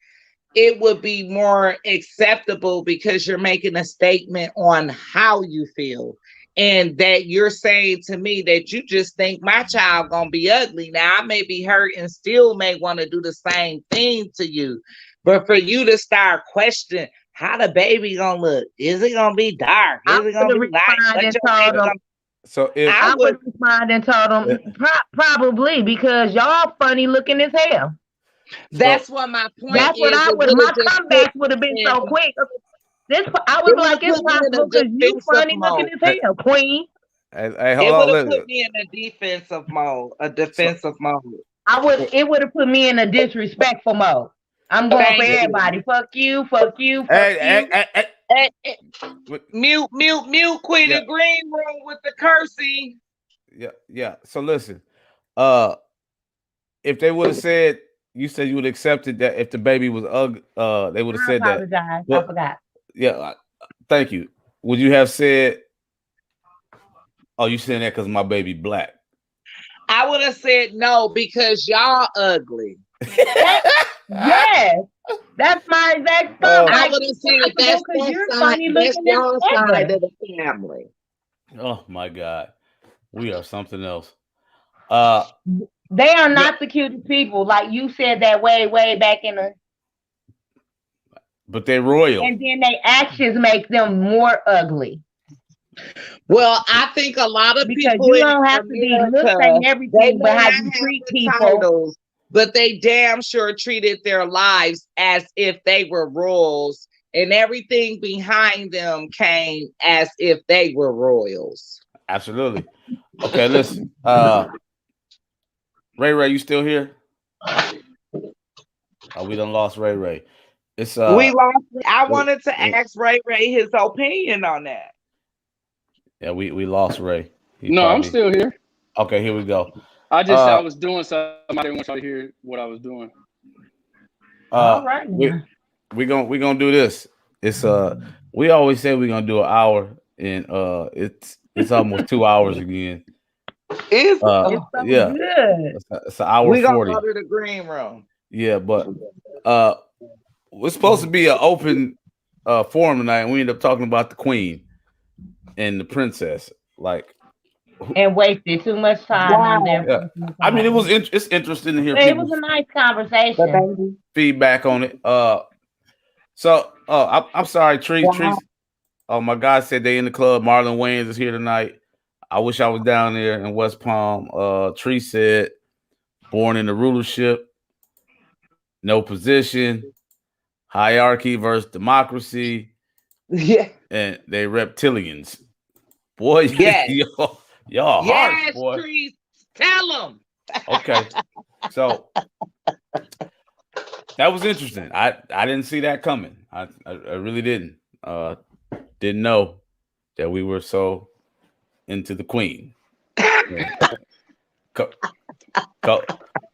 it would be more acceptable because you're making a statement on how you feel. And that you're saying to me that you just think my child gonna be ugly. Now I may be hurt and still may want to do the same thing to you, but for you to start questioning how the baby gonna look, is it gonna be dark? Is it gonna be light? So if I would respond and told them probably because y'all funny looking as hell. That's what my point. That's what I would. My comeback would have been so quick. I would be like, it's possible because you funny looking as hell, queen. Hey, it would have put me in a defensive mode. It would have put me in a disrespectful mode. I'm going for everybody. Fuck you. Mute. Quit the green room with the cursing. Yeah. So listen, if they would have said, you said you would have accepted that if the baby was ugly, they would have said that. I forgot. Yeah, thank you. Would you have said, "Oh, you saying that because my baby black"? I would have said no because y'all ugly. Yes, that's my exact thought. I would have said that's your side of the family. Oh my God, we are something else. They are not the cutest people, like you said that way back in the. But they're royal, and then their actions make them more ugly. Well, I think a lot of people you don't have to be looks and everything, but how you treat people. But they damn sure treated their lives as if they were royals, and everything behind them came as if they were royals. Absolutely. Okay, listen. Ray, you still here? Oh, we done lost Ray. It's we lost. I wanted to ask Ray his opinion on that. Yeah, we lost Ray. I'm still here. Okay, here we go. I was doing something. I didn't want y'all to hear what I was doing. All right we now. we gonna do this. It's we always say we're gonna do an hour, and it's almost 2 hours again. It's It's so Yeah, good. it's an hour we gonna go 40. to the green room. Yeah, but we're supposed to be an open forum tonight, and we end up talking about the queen and the princess. Like, And wasted too much time on their Wow. yeah, personal I mean, problems. it's interesting to hear But it was people's a nice The conversation. baby. feedback on it. So I'm sorry, Wow. Trees. Oh, my guy said they in the club. Marlon Wayans is here tonight. I wish I was down there in West Palm. Tree said, born in the rulership, no position, hierarchy versus democracy, Yeah. and they reptilians. Boy, Yes. y'all harsh, Yes, boy. Trees. Tell them. Okay, so that was interesting. I didn't see that coming. I really didn't. Didn't know that we were so into the queen. Yeah.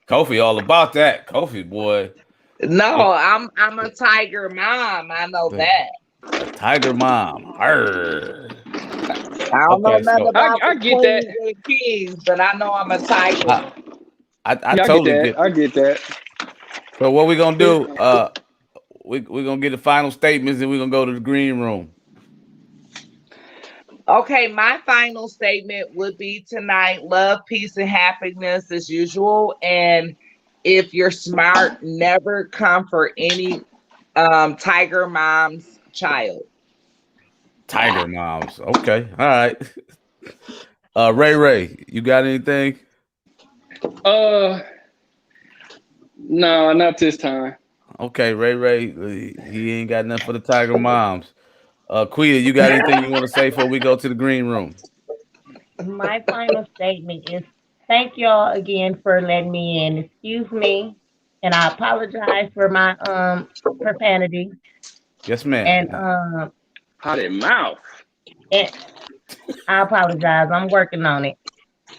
Kofi all about that. Kofi boy. No, I'm a tiger mom. I know that. A tiger mom. Arr. I don't know Okay, nothing so about I the get that. queens and kings, but I know I'm a tiger. I Yeah, totally get. I get that. So what we gonna do? We're gonna get the final statements, and we're gonna go to the green room. Okay, my final statement would be tonight: love, peace, and happiness as usual. And if you're smart, never come for any tiger mom's child. Tiger moms. Okay, all right. Ray, you got anything? No, not this time. Okay, Ray, he ain't got nothing for the tiger moms. Quita, you got anything you want to say before we go to the green room? My final statement is thank y'all again for letting me in. Excuse me. And I apologize for my profanity. Yes, ma'am. And Potted mouth. and I apologize. I'm working on it.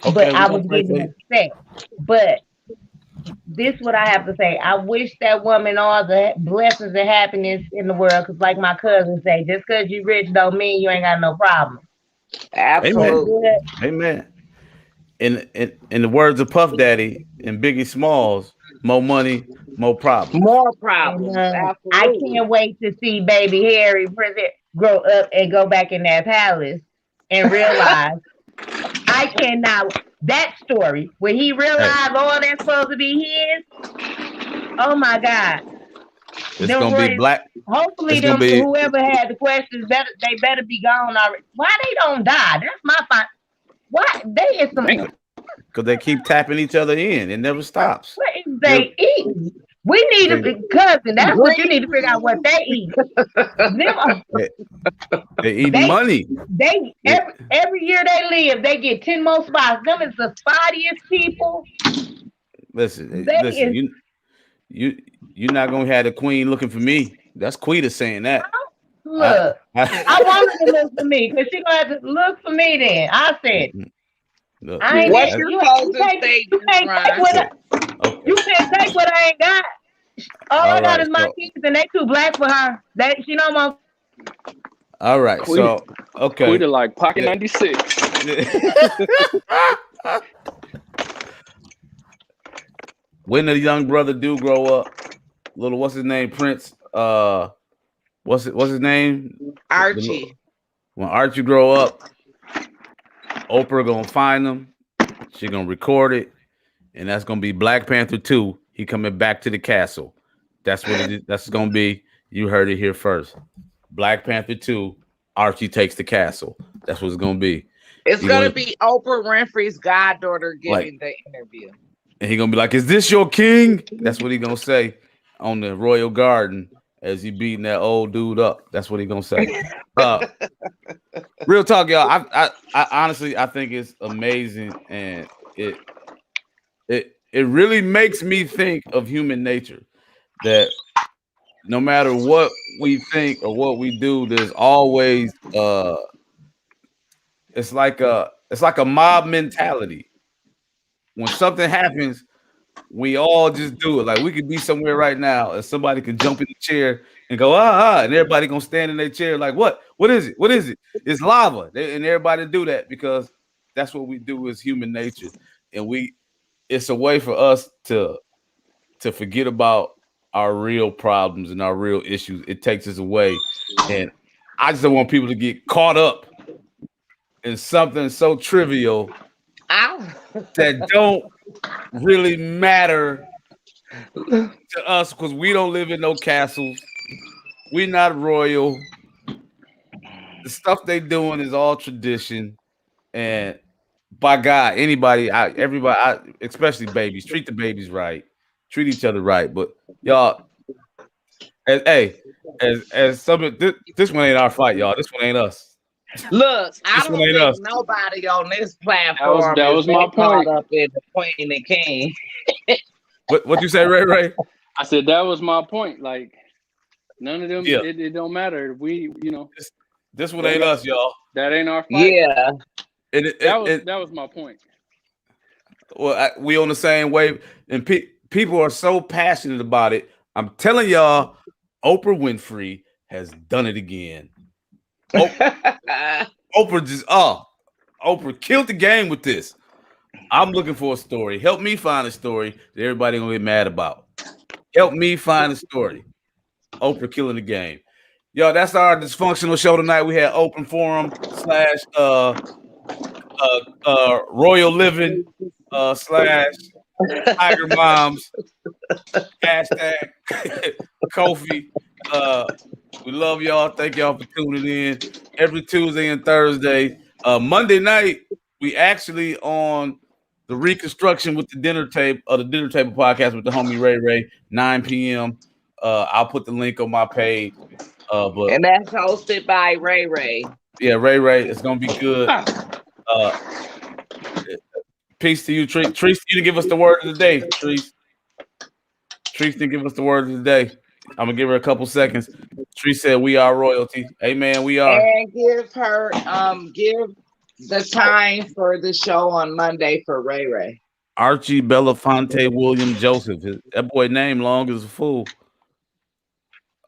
Okay, But we're I gonna was pray for getting you. upset. But this what I have to say. I wish that woman all the blessings and happiness in the world. Cause like my cousin say, just cause you rich don't mean you ain't got no problem. She Amen. Absolutely. good. Amen. In the words of Puff Daddy and Biggie Smalls, more money, more problems. More And problems. I Absolutely. can't wait to see baby Harry President grow up and go back in that palace and realize I cannot that story when he Hey, realized all that's supposed to be his. Oh my God. it's Them gonna be boys black. hopefully It's gonna them be whoever had the questions better they better be gone already. Why they don't die? That's my fine. Why they is some Damn. because they keep tapping each other in. It never stops. what is They're, they eat? We need they, to cousin, that's what you Green. need to figure out what they eat. Them they, they eating they money. they They, every year they live, they get 10 more spots. Them is the spottiest people. They listen. is You you're not gonna have the queen looking for me. That's Quita saying that. I, look. I I want her to look for me because she gonna have to look for me then. I said, look. I ain't What's get That's, your you closing can't you statement, can't take Ron? what look. Okay. you can't take what I ain't got. All All I got right. is my So kids and they too black for her. That she don't want all right. Quita, So okay. Quita like Pocket 96. When the young brother do grow up, little what's his name? Prince. What's his name? Archie. When Archie grow up, Oprah gonna find him. She gonna record it, and that's gonna be Black Panther 2. He coming back to the castle. That's what it is. That's gonna be. You heard it here first. Black Panther 2. Archie takes the castle. That's what it's gonna be. It's He gonna gonna be Oprah Winfrey's goddaughter like, giving the interview. and he gonna be like, "Is this your king?" That's what he gonna say on the royal garden as he beating that old dude up. That's what he gonna say. Uh, real talk, y'all. I honestly I think it's amazing, and it really makes me think of human nature that no matter what we think or what we do, there's always it's like a mob mentality. when something happens, we all just do it. Like we could be somewhere right now, and somebody can jump in the chair and go and everybody gonna stand in their chair like, what? What is it? What is it? It's lava, and everybody do that because that's what we do as human nature, and it's a way for us to forget about our real problems and our real issues. It takes us away, and I just don't want people to get caught up in something so trivial that don't really matter to us because we don't live in no castles. We're not royal. The stuff they doing is all tradition, and by God, everybody, especially babies, treat the babies right, treat each other right. But y'all, as some of this one ain't our fight, y'all. This one ain't us. Look, I This one don't ain't think us. nobody on this platform that is was my that caught point. up in the Queen and King. What you say, Ray? I said that was my point. Like none of them. Yeah. It don't matter. We, This one ain't us, y'all. that ain't our fight. Yeah. That was my point. Well, we on the same wave, and people are so passionate about it. I'm telling y'all, Oprah Winfrey has done it again. Oprah Oprah killed the game with this. I'm looking for a story. Help me find a story that everybody gonna get mad about. Help me find a story. Oprah killing the game. Yo, that's our dysfunctional show tonight. We had open forum / royal living / tiger moms hashtag Kofi. We love y'all. Thank y'all for tuning in every Tuesday and Thursday. Monday night, we actually on the reconstruction with the dinner table podcast with the homie Ray, 9 p.m. I'll put the link on my page. But And that's hosted by Ray. yeah, Ray, it's gonna be good. Peace to you, Trees. Trees, you to give us the word of the day. Trees to give us the word of the day. I'm gonna give her a couple seconds. Trees said, "We are royalty." Amen. We are. And give the time for the show on Monday for Ray. Archie Belafonte William Joseph. That boy name long as a fool.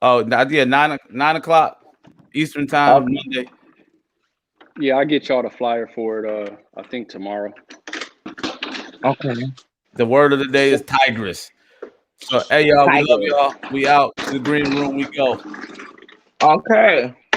Oh, yeah, 9 o'clock Eastern time Monday. Yeah, I get y'all the flyer for it. I think tomorrow. Okay. The word of the day is tigress. So, hey, y'all, we love y'all. We out to the green room. We go. Okay.